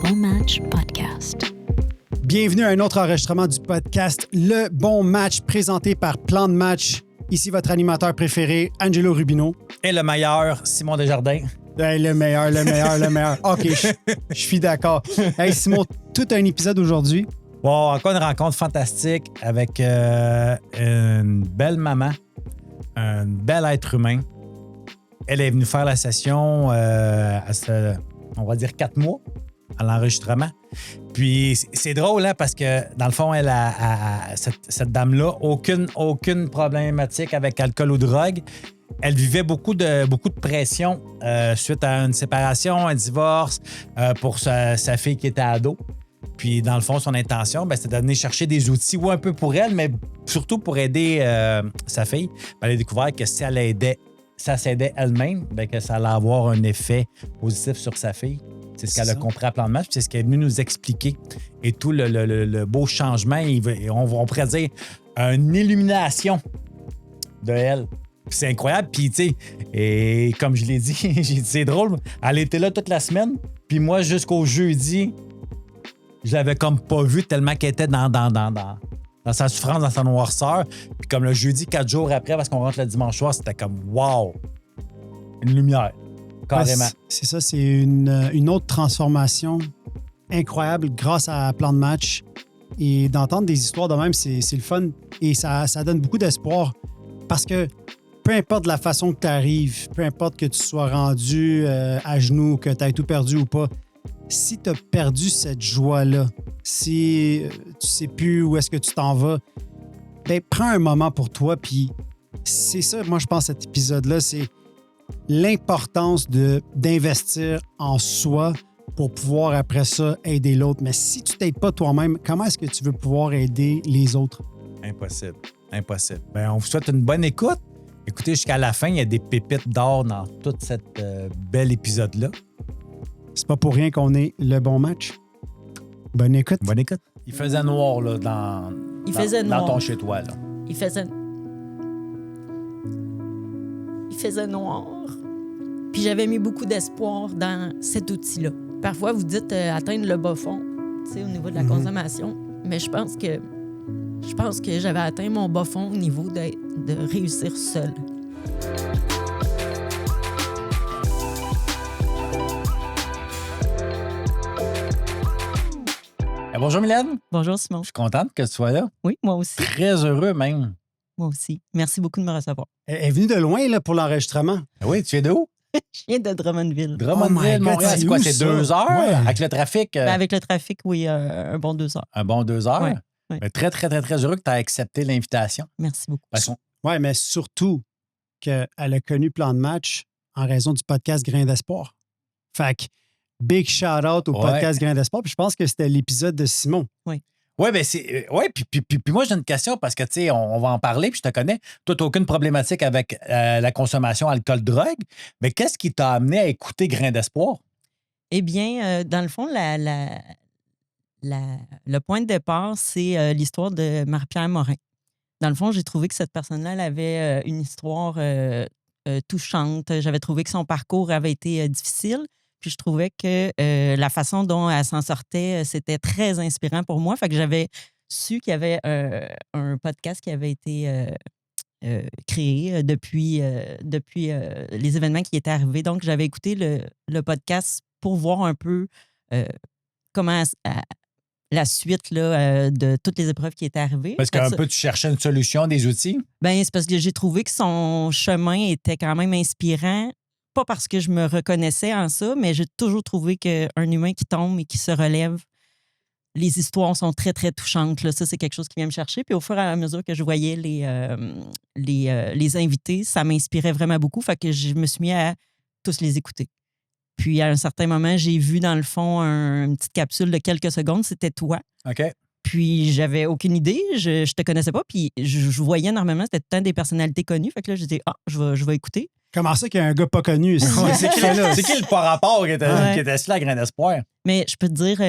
Bon Match Podcast. Bienvenue à un autre enregistrement du podcast Le Bon Match, présenté par Plan de Match. Ici votre animateur préféré, Angelo Rubino. Et le meilleur, Simon Desjardins. Hey, le meilleur. OK, je suis d'accord. Hey, Simon, tout un épisode aujourd'hui. Bon, encore une rencontre fantastique avec une belle maman, un bel être humain. Elle est venue faire la session on va dire 4 mois à l'enregistrement. Puis c'est drôle, hein, parce que dans le fond, cette dame-là, aucune problématique avec alcool ou drogue. Elle vivait beaucoup de pression suite à une séparation, un divorce pour sa fille qui était ado. Puis, dans le fond, son intention, c'était de venir chercher des outils, un peu pour elle, mais surtout pour aider sa fille. Elle a découvert que si ça s'aidait elle-même, que ça allait avoir un effet positif sur sa fille. C'est ce qu'elle a compris à Plan de Match, c'est ce qu'elle est venue nous expliquer. Et tout le beau changement, on pourrait dire une illumination de elle. C'est incroyable. Puis, tu sais, et comme je l'ai dit, j'ai dit, c'est drôle. Elle était là toute la semaine. Puis moi, jusqu'au jeudi, je l'avais comme pas vue tellement qu'elle était dans sa souffrance, dans sa noirceur. Puis comme le jeudi, 4 jours après, parce qu'on rentre le dimanche soir, c'était comme wow! Une lumière. Carrément. Ouais, c'est ça, c'est une autre transformation incroyable grâce à Plan de Match. Et d'entendre des histoires de même, c'est le fun. Et ça donne beaucoup d'espoir. Parce que peu importe la façon que tu arrives, peu importe que tu sois rendu à genoux, que tu aies tout perdu ou pas, si tu as perdu cette joie-là, si tu sais plus où est-ce que tu t'en vas, prends un moment pour toi. Puis c'est ça, moi, je pense, cet épisode-là, c'est l'importance d'investir en soi pour pouvoir, après ça, aider l'autre. Mais si tu t'aides pas toi-même, comment est-ce que tu veux pouvoir aider les autres? Impossible. On vous souhaite une bonne écoute. Écoutez, jusqu'à la fin, il y a des pépites d'or dans tout cet bel épisode-là. C'est pas pour rien qu'on est Le Bon Match. Bonne écoute. Il faisait noir là, dans ton chez-toi. Là. Il faisait noir. Puis j'avais mis beaucoup d'espoir dans cet outil-là. Parfois, vous dites atteindre le bas fond, au niveau de la consommation. Mais je pense que j'avais atteint mon bas fond au niveau de réussir seul. Bonjour Mylène. Bonjour Simon. Je suis contente que tu sois là. Oui, moi aussi. Très heureux même. Moi aussi. Merci beaucoup de me recevoir. Elle est venue de loin là, pour l'enregistrement. Oui, tu es de où? Je viens de Drummondville. Drummondville, Montréal. C'est quoi, c'est 2 heures? Ouais. Avec le trafic? Avec le trafic, oui, un bon 2 heures. Un bon 2 heures? Ouais. Mais très, très, très, très heureux que tu as accepté l'invitation. Merci beaucoup. Oui, mais surtout qu'elle a connu Plan de Match en raison du podcast Grain d'Espoir. Fait que big shout-out au podcast Grain d'Espoir. Puis je pense que c'était l'épisode de Simon. Oui. Oui, bien, c'est. Oui, puis moi, j'ai une question parce que, tu sais, on va en parler, puis je te connais. Toi, tu n'as aucune problématique avec la consommation alcool-drogue. Mais qu'est-ce qui t'a amené à écouter Grain d'Espoir? Eh bien, dans le fond, le point de départ, c'est l'histoire de Marie-Pierre Morin. Dans le fond, j'ai trouvé que cette personne-là, elle avait une histoire touchante. J'avais trouvé que son parcours avait été difficile. Puis je trouvais que la façon dont elle s'en sortait, c'était très inspirant pour moi. Fait que j'avais su qu'il y avait un podcast qui avait été créé depuis les événements qui étaient arrivés. Donc, j'avais écouté le podcast pour voir un peu comment la suite là, de toutes les épreuves qui étaient arrivées. Parce qu'un peu, tu cherchais une solution, des outils? Bien, c'est parce que j'ai trouvé que son chemin était quand même inspirant. Pas parce que je me reconnaissais en ça, mais j'ai toujours trouvé qu'un humain qui tombe et qui se relève, les histoires sont très, très touchantes. Là. Ça, c'est quelque chose qui vient me chercher. Puis au fur et à mesure que je voyais les invités, ça m'inspirait vraiment beaucoup. Fait que je me suis mis à tous les écouter. Puis à un certain moment, j'ai vu dans le fond une petite capsule de quelques secondes. C'était toi. OK. Puis j'avais aucune idée. Je te connaissais pas. Puis je voyais normalement, c'était tout le temps des personnalités connues. Fait que là, j'ai dit, je vais écouter. Comment ça qu'il y a un gars pas connu ici? C'est qui le par-rapport qui était assis là à Grain d'Espoir? Mais je peux te dire,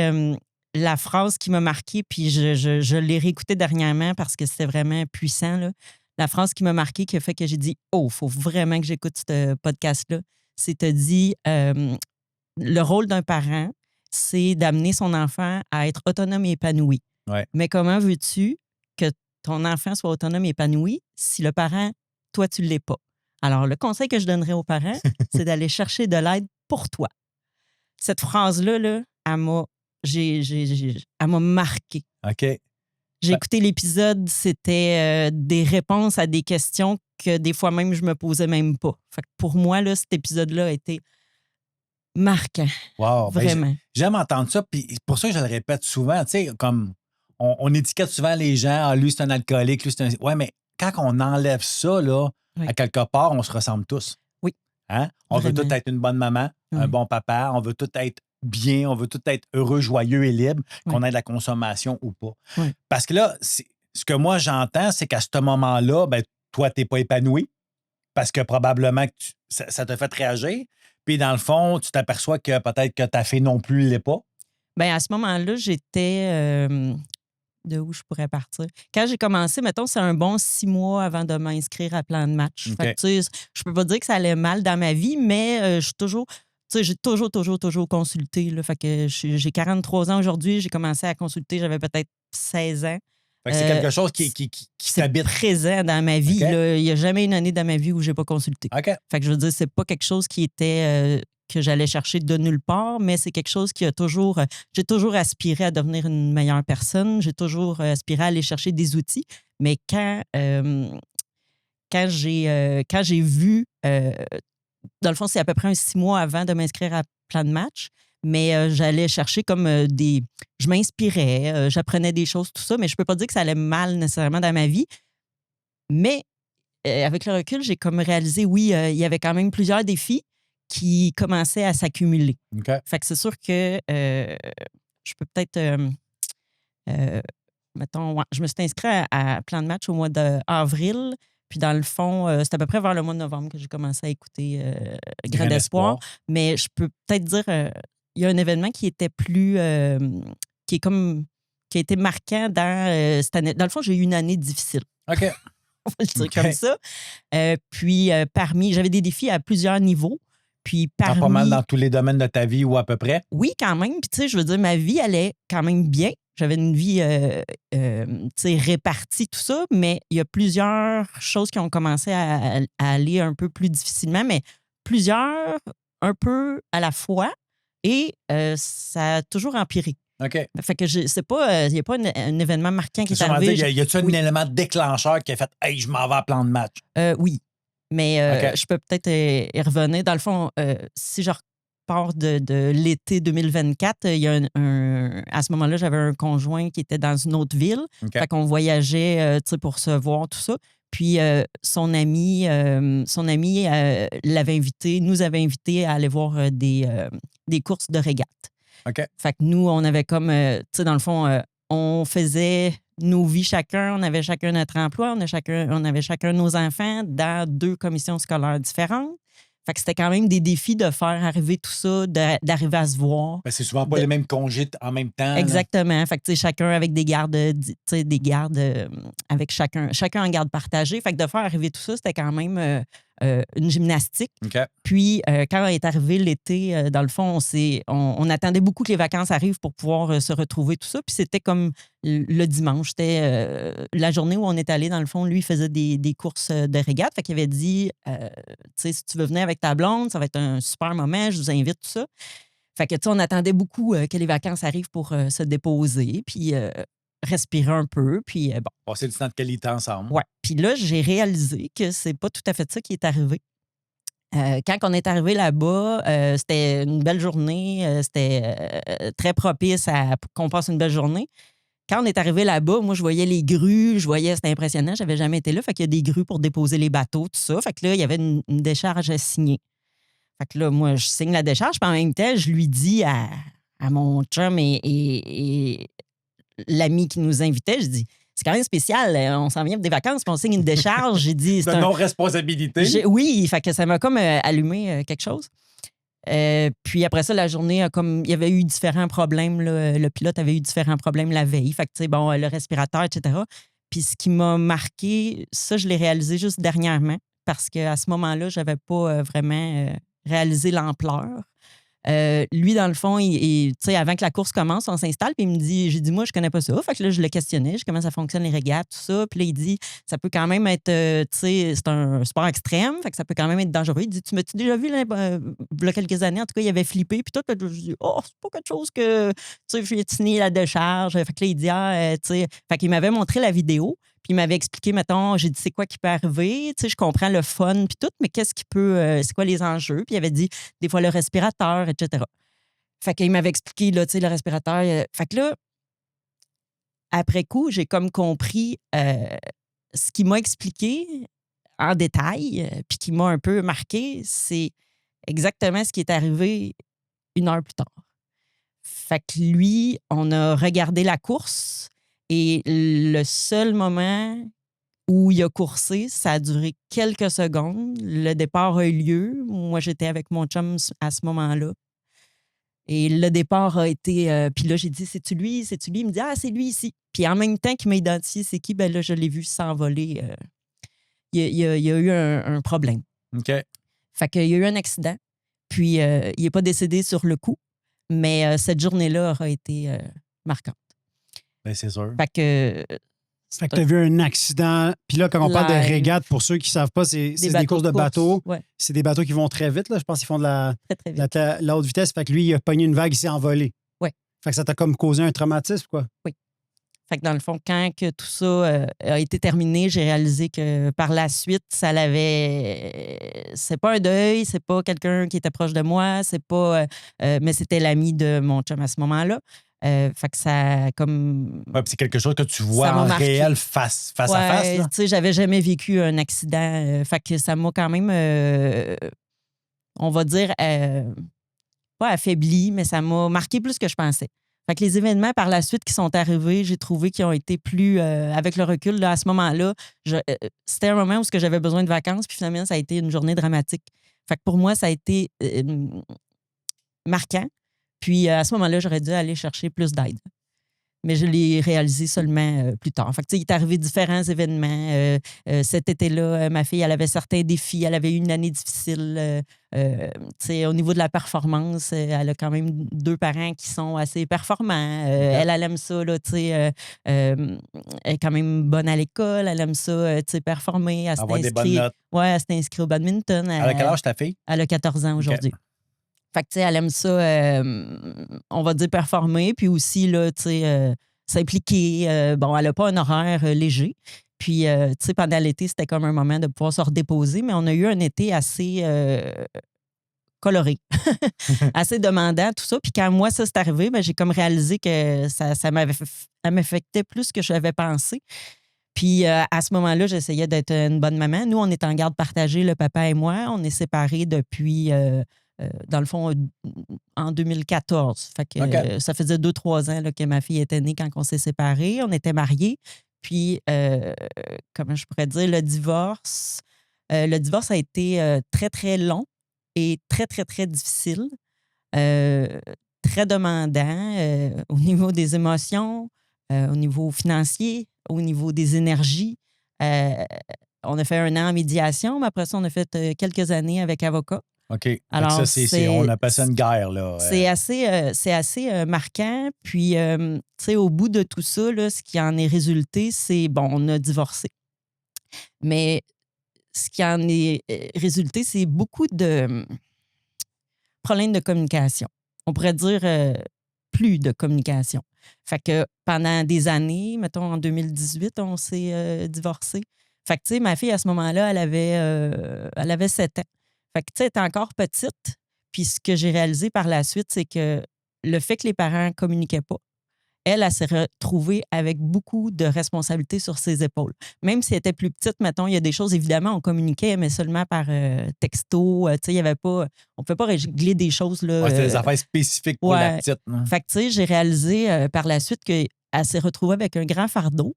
la phrase qui m'a marquée, puis je l'ai réécoutée dernièrement parce que c'était vraiment puissant, là. La phrase qui m'a marquée, qui a fait que j'ai dit « Oh, il faut vraiment que j'écoute ce podcast-là », c'est te dit le rôle d'un parent, c'est d'amener son enfant à être autonome et épanoui. Ouais. Mais comment veux-tu que ton enfant soit autonome et épanoui si le parent, toi, tu ne l'es pas? Alors, le conseil que je donnerais aux parents, c'est d'aller chercher de l'aide pour toi. Cette phrase-là, là, elle m'a marqué. OK. J'ai écouté l'épisode, c'était des réponses à des questions que des fois même je me posais même pas. Fait que pour moi, là, cet épisode-là a été marquant. Wow. Vraiment. J'aime entendre ça, puis c'est pour ça que je le répète souvent. Tu sais, comme on étiquette souvent les gens, ah, lui, c'est un alcoolique, lui, c'est un. Ouais, mais quand on enlève ça, là, Oui. à quelque part, on se ressemble tous. Oui. Hein? On veut Vraiment. tous être une bonne maman, un Oui. bon papa, on veut tous être bien, on veut tous être heureux, joyeux et libre, Oui. qu'on ait de la consommation ou pas. Oui. Parce que là, ce que moi j'entends, c'est qu'à ce moment-là, ben, toi, tu n'es pas épanoui parce que probablement que ça te fait réagir. Puis dans le fond, tu t'aperçois que peut-être que ta fille non plus ne l'est pas. Bien, à ce moment-là, j'étais. De où je pourrais partir? Quand j'ai commencé, mettons, c'est un bon 6 mois avant de m'inscrire à Plan de match. OK. Fait que, tu sais, je peux pas dire que ça allait mal dans ma vie, mais je suis toujours. Tu sais, j'ai toujours consulté. Là. Fait que j'ai 43 ans aujourd'hui. J'ai commencé à consulter, j'avais peut-être 16 ans. Fait que c'est quelque chose qui C'est t'habite. présent dans ma vie. OK. Là. Il n'y a jamais une année dans ma vie où j'ai pas consulté. OK. Fait que je veux dire, c'est pas quelque chose qui était que j'allais chercher de nulle part, mais c'est quelque chose qui a toujours. J'ai toujours aspiré à devenir une meilleure personne. J'ai toujours aspiré à aller chercher des outils. Mais quand j'ai vu, dans le fond, c'est à peu près un 6 mois avant de m'inscrire à Plan de match, mais j'allais chercher comme des. Je m'inspirais, j'apprenais des choses, tout ça, mais je peux pas dire que ça allait mal nécessairement dans ma vie. Mais avec le recul, j'ai comme réalisé, oui, il y avait quand même plusieurs défis qui commençaient à s'accumuler. OK. Fait que c'est sûr que je peux peut-être. Mettons, ouais, je me suis inscrite à Plan de match au mois d'avril. Puis dans le fond, c'est à peu près vers le mois de novembre que j'ai commencé à écouter Grain d'espoir. Mais je peux peut-être dire, il y a un événement qui était plus. Qui a été marquant dans cette année. Dans le fond, j'ai eu une année difficile. OK. On va le dire comme ça. Puis j'avais des défis à plusieurs niveaux. Puis Pas mal dans tous les domaines de ta vie ou à peu près? Oui, quand même. Puis tu sais, je veux dire, ma vie allait quand même bien. J'avais une vie répartie, tout ça, mais il y a plusieurs choses qui ont commencé à aller un peu plus difficilement, mais plusieurs un peu à la fois, et ça a toujours empiré. OK. Fait que c'est pas, il n'y a pas un événement marquant qui est arrivé. Y a-t-il un élément déclencheur qui a fait « Hey, je m'en vais à Plan de match ». Oui, mais OK. je peux peut-être y revenir. Dans le fond, si je repars de l'été 2024, il y a à ce moment-là, j'avais un conjoint qui était dans une autre ville. OK. Fait qu'on voyageait pour se voir, tout ça. Puis son ami l'avait invité, nous avait invité à aller voir des courses de régate. OK. Fait que nous, on avait comme, tu sais, dans le fond, on faisait nos vies chacun, on avait chacun notre emploi, on avait chacun nos enfants dans 2 commissions scolaires différentes. Fait que c'était quand même des défis de faire arriver tout ça, d'arriver à se voir. Ben, c'est souvent pas les mêmes congés en même temps. Exactement. Fait que, tu sais, chacun avec des gardes, avec chacun en garde partagée. Fait que de faire arriver tout ça, c'était quand même une gymnastique. OK. Puis, quand est arrivé l'été, dans le fond, on attendait beaucoup que les vacances arrivent pour pouvoir se retrouver, tout ça. Puis, c'était comme le dimanche. C'était la journée où on est allé, dans le fond. Lui, il faisait des courses de régate. Fait qu'il avait dit, tu sais, si tu veux venir avec ta blonde, ça va être un super moment, je vous invite, tout ça. Fait que, tu sais, on attendait beaucoup que les vacances arrivent pour se déposer, puis respirer un peu, puis bon. Passer du temps de qualité ensemble. Ouais. Puis là, j'ai réalisé que c'est pas tout à fait ça qui est arrivé. Quand on est arrivé là-bas, c'était une belle journée, c'était très propice à qu'on passe une belle journée. Quand on est arrivé là-bas, moi, je voyais les grues, c'était impressionnant, j'avais jamais été là. Fait qu'il y a des grues pour déposer les bateaux, tout ça. Fait que là, il y avait une décharge à signer. Fait que là, moi, je signe la décharge, puis en même temps, je lui dis à mon chum et l'ami qui nous invitait, je dis, c'est quand même spécial, on s'en vient pour des vacances, puis on signe une décharge. J'ai dit, de non-responsabilité. Oui, fait que ça m'a comme allumé quelque chose. Puis après ça, la journée, comme il y avait eu différents problèmes, là, le pilote avait eu différents problèmes la veille. Fait que, tu sais, bon, le respirateur, etc. Puis ce qui m'a marqué, ça, je l'ai réalisé juste dernièrement, parce qu'à ce moment-là, je n'avais pas vraiment réalisé l'ampleur. Lui, dans le fond, tu sais, avant que la course commence, on s'installe, puis il me dit, j'ai dit, moi, je connais pas ça. Fait que là, je le questionnais, comment ça fonctionne les régates, tout ça. Puis là, il dit, ça peut quand même être, tu sais, c'est un sport extrême, fait que ça peut quand même être dangereux. Il dit, tu m'as-tu déjà vu, là, il y a quelques années, en tout cas, il avait flippé, puis tout. Je dis, oh, c'est pas quelque chose que, tu sais, je vais signer la décharge. Fait que là, il dit, tu sais, fait qu'il m'avait montré la vidéo. Puis il m'avait expliqué, mettons, j'ai dit, c'est quoi qui peut arriver? Tu sais, je comprends le fun, puis tout, mais qu'est-ce qui peut, c'est quoi les enjeux? Puis il avait dit, des fois, le respirateur, etc. Fait qu'il m'avait expliqué, là, tu sais, le respirateur. Fait que là, après coup, j'ai comme compris ce qu'il m'a expliqué en détail, puis qui m'a un peu marqué, c'est exactement ce qui est arrivé 1 heure plus tard. Fait que lui, on a regardé la course et le seul moment où il a coursé, ça a duré quelques secondes. Le départ a eu lieu. Moi, j'étais avec mon chum à ce moment-là. Et le départ a été... puis là, j'ai dit, c'est-tu lui? C'est-tu lui? Il me dit, c'est lui ici. Puis en même temps qu'il m'a identifié c'est qui, ben là, je l'ai vu s'envoler. Il y a eu un problème. OK. Fait qu'il y a eu un accident. Puis il n'est pas décédé sur le coup. Mais cette journée-là aura été marquante. Bien, c'est sûr. Fait que tu as vu un accident. Puis là, quand on parle de régate, pour ceux qui ne savent pas, c'est des courses de bateaux. Ouais. C'est des bateaux qui vont très vite. Là. Je pense qu'ils font de la haute vitesse. Fait que lui, il a pogné une vague, il s'est envolé. Oui. Fait que ça t'a comme causé un traumatisme, quoi. Oui. Fait que dans le fond, quand que tout ça a été terminé, j'ai réalisé que par la suite, ça l'avait. C'est pas un deuil, c'est pas quelqu'un qui était proche de moi, c'est pas. Mais c'était l'ami de mon chum à ce moment-là. Fait que ça comme. Ouais, c'est quelque chose que tu vois en réel face à face. Tu sais, j'avais jamais vécu un accident. Fait que ça m'a quand même, on va dire, pas affaibli, mais ça m'a marqué plus que je pensais. Fait que les événements par la suite qui sont arrivés, j'ai trouvé qu'ils ont été plus, avec le recul, là, à ce moment-là, c'était un moment où j'avais besoin de vacances, puis finalement, ça a été une journée dramatique. Fait que pour moi, ça a été marquant. Puis à ce moment-là, j'aurais dû aller chercher plus d'aide. Mais je l'ai réalisé seulement plus tard. Fait que, il est arrivé différents événements. Cet été-là, ma fille, elle avait certains défis. Elle avait eu une année difficile. Au niveau de la performance, elle a quand même 2 parents qui sont assez performants. Elle aime ça. Là, elle est quand même bonne à l'école. Elle aime ça performer. Avoir des bonnes notes. Oui, elle s'est inscrite au badminton. Elle a quel âge ta fille? Elle a 14 ans aujourd'hui. Okay. Fait que, tu sais, elle aime ça, on va dire, performer, puis aussi, là, tu sais, s'impliquer. Bon, elle n'a pas un horaire léger. Puis, tu sais, pendant l'été, c'était comme un moment de pouvoir se redéposer, mais on a eu un été assez coloré, assez demandant, tout ça. Puis quand moi, ça s'est arrivé, ben, j'ai comme réalisé que ça m'affectait plus que je l'avais pensé. Puis à ce moment-là, j'essayais d'être une bonne maman. Nous, on est en garde partagée, le papa et moi. On est séparés depuis... dans le fond, en 2014. Fait que, ça faisait 2-3 ans là, que ma fille était née quand on s'est séparés. On était mariés. Puis, comment je pourrais dire, le divorce a été très, très long et très, très, très difficile. Très demandant au niveau des émotions, au niveau financier, au niveau des énergies. On a fait 1 an en médiation, mais après ça, on a fait quelques années avec avocat. OK. Alors, ça, on appelle ça une guerre, là. C'est assez marquant. Puis, tu sais, au bout de tout ça, là, ce qui en est résulté, c'est, bon, on a divorcé. Mais ce qui en est résulté, c'est beaucoup de problèmes de communication. On pourrait dire plus de communication. Fait que pendant des années, mettons en 2018, on s'est divorcé. Fait que, tu sais, ma fille, à ce moment-là, elle avait 7 ans. Fait que, tu sais, elle était encore petite. Puis ce que j'ai réalisé par la suite, c'est que le fait que les parents ne communiquaient pas, elle s'est retrouvée avec beaucoup de responsabilités sur ses épaules. Même si elle était plus petite, mettons, il y a des choses, évidemment, on communiquait, mais seulement par texto. Tu sais, il y avait pas... On ne pouvait pas régler des choses, là. C'était des affaires spécifiques pour la petite. Hein. Fait que, tu sais, j'ai réalisé par la suite qu'elle s'est retrouvée avec un grand fardeau.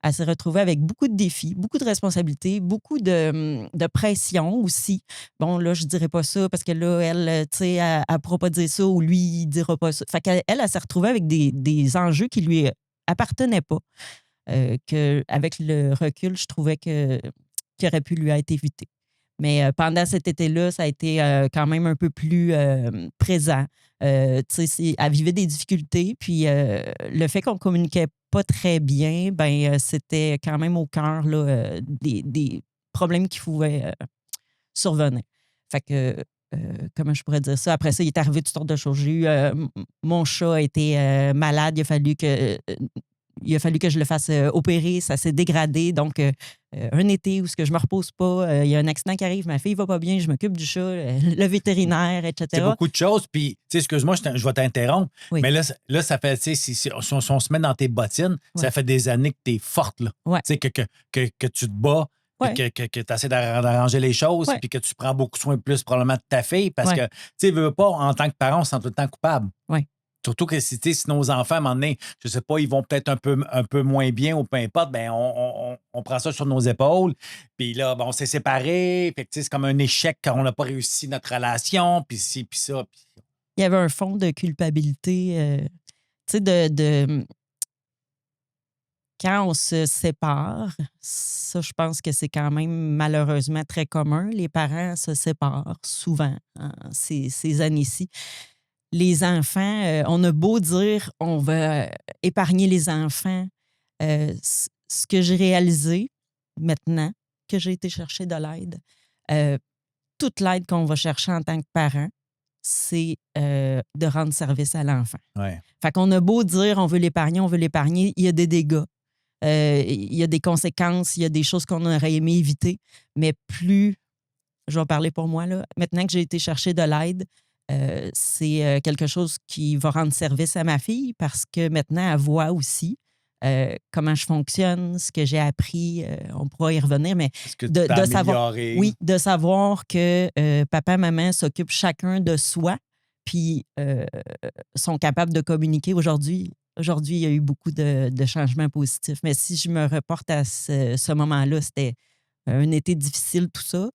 Elle s'est retrouvée avec beaucoup de défis, beaucoup de responsabilités, beaucoup de pression aussi. Bon, là, je ne dirais pas ça parce que là, elle, tu sais, elle ne pourra pas dire ça ou lui, il ne dira pas ça. Fait qu'elle, elle s'est retrouvée avec des enjeux qui ne lui appartenaient pas. Qu'avec le recul, je trouvais qu'il aurait pu lui être évité. Mais pendant cet été-là, ça a été quand même un peu plus présent. Elle vivait des difficultés, puis le fait qu'on communiquait pas très bien, c'était quand même au cœur là, des problèmes qui pouvaient survenir. Fait que, comment je pourrais dire ça? Après ça, il est arrivé toutes sortes de choses. J'ai eu, mon chat a été malade, il a fallu que je le fasse opérer, ça s'est dégradé. Donc, un été où je me repose pas, il y a un accident qui arrive, ma fille va pas bien, je m'occupe du chat, le vétérinaire, etc. C'est beaucoup de choses. Puis, excuse-moi, je vais t'interrompre. Oui. Mais là, ça fait, si on se met dans tes bottines, ça fait des années que tu es forte, là. Ouais. Que tu te bats, puis que tu essaies d'arranger les choses, puis que tu prends beaucoup soin plus probablement de ta fille, parce que, tu veux pas, en tant que parent, on se sent tout le temps coupable. Oui. Surtout que si nos enfants, à un moment donné, je sais pas, ils vont peut-être un peu moins bien ou peu importe, on prend ça sur nos épaules. Puis là, on s'est séparés. Puis c'est comme un échec quand on n'a pas réussi notre relation. Puis ci, puis ça. Il y avait un fond de culpabilité, de quand on se sépare. Ça, je pense que c'est quand même malheureusement très commun. Les parents se séparent souvent ces années-ci. Les enfants, on a beau dire on va épargner les enfants. Ce que j'ai réalisé maintenant que j'ai été chercher de l'aide, toute l'aide qu'on va chercher en tant que parent, c'est de rendre service à l'enfant. Ouais. Fait qu'on a beau dire on veut l'épargner, il y a des dégâts. Il y a des conséquences, il y a des choses qu'on aurait aimé éviter. Mais plus, je vais parler pour moi, là, maintenant que j'ai été chercher de l'aide, c'est quelque chose qui va rendre service à ma fille parce que maintenant, elle voit aussi comment je fonctionne, ce que j'ai appris. On pourra y revenir, mais de savoir, de savoir que papa et maman s'occupent chacun de soi puis sont capables de communiquer. Aujourd'hui, il y a eu beaucoup de changements positifs. Mais si je me reporte à ce moment-là, c'était un été difficile, tout ça.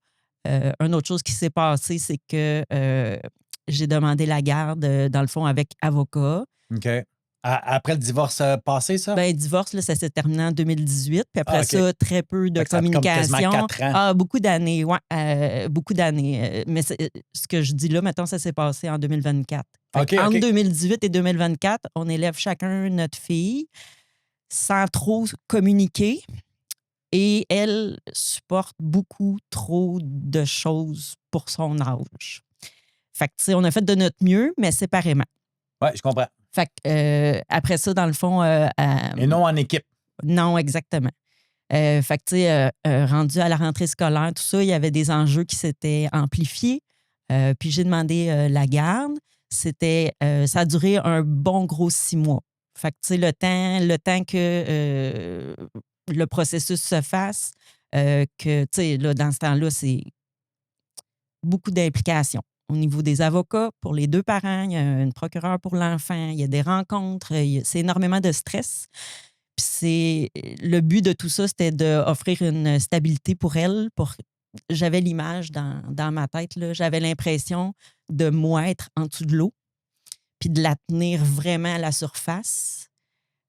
Une autre chose qui s'est passée, c'est que j'ai demandé la garde, dans le fond, avec avocat. OK. Après le divorce passé, ça? Bien, le divorce, là, ça s'est terminé en 2018. Puis après ça, très peu de communication. Ça a comme quasiment 4 ans. Beaucoup d'années, oui. Beaucoup d'années. Mais ce que je dis là, maintenant, ça s'est passé en 2024. Entre 2018 et 2024, on élève chacun notre fille sans trop communiquer. Et elle supporte beaucoup trop de choses pour son âge. Fait que, tu sais, on a fait de notre mieux, mais séparément. Oui, je comprends. Fait que, après ça, dans le fond... Et non en équipe. Non, exactement. Fait que, tu sais, rendu à la rentrée scolaire, tout ça, il y avait des enjeux qui s'étaient amplifiés. Puis j'ai demandé la garde. Ça a duré un bon gros 6 mois. Fait que, tu sais, le temps que le processus se fasse, que, tu sais, là, dans ce temps-là, c'est beaucoup d'implications. Au niveau des avocats, pour les 2 parents, il y a une procureure pour l'enfant, il y a des rencontres, c'est énormément de stress. Puis le but de tout ça, c'était d'offrir une stabilité pour elle. J'avais l'image dans ma tête, là, j'avais l'impression de moi être en dessous de l'eau, puis de la tenir vraiment à la surface.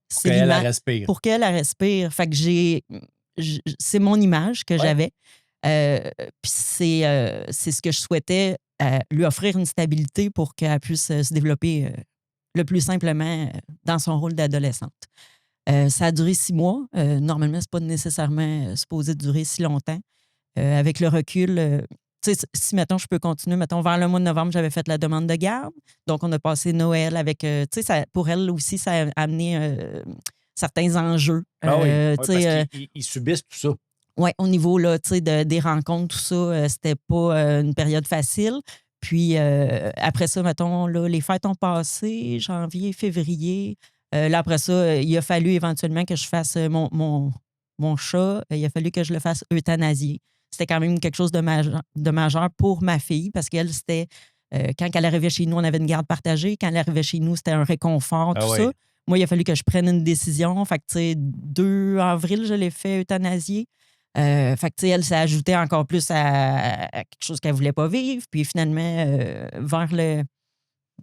Pour qu'elle respire. Pour qu'elle respire. Fait que c'est mon image que j'avais. Puis c'est ce que je souhaitais, lui offrir une stabilité pour qu'elle puisse se développer le plus simplement dans son rôle d'adolescente. Ça a duré 6 mois. Normalement, c'est pas nécessairement supposé durer si longtemps. Avec le recul, tu sais, si, mettons, je peux continuer, mettons, vers le mois de novembre, j'avais fait la demande de garde. Donc, on a passé Noël avec, tu sais, pour elle aussi, ça a amené certains enjeux. Parce qu'ils subissent tout ça. Oui, au niveau là, des rencontres, tout ça, c'était pas une période facile. Puis après ça, mettons, là, les fêtes ont passé, janvier, février. Là, après ça, il a fallu éventuellement que je fasse mon chat. Il a fallu que je le fasse euthanasier. C'était quand même quelque chose de majeur pour ma fille parce qu'elle, c'était quand elle arrivait chez nous, on avait une garde partagée. Quand elle arrivait chez nous, c'était un réconfort, tout ça. Moi, il a fallu que je prenne une décision. Fait que, tu sais, 2 avril, je l'ai fait euthanasier. Fait que, tu sais, elle s'est ajoutée encore plus à quelque chose qu'elle ne voulait pas vivre. Puis finalement, vers le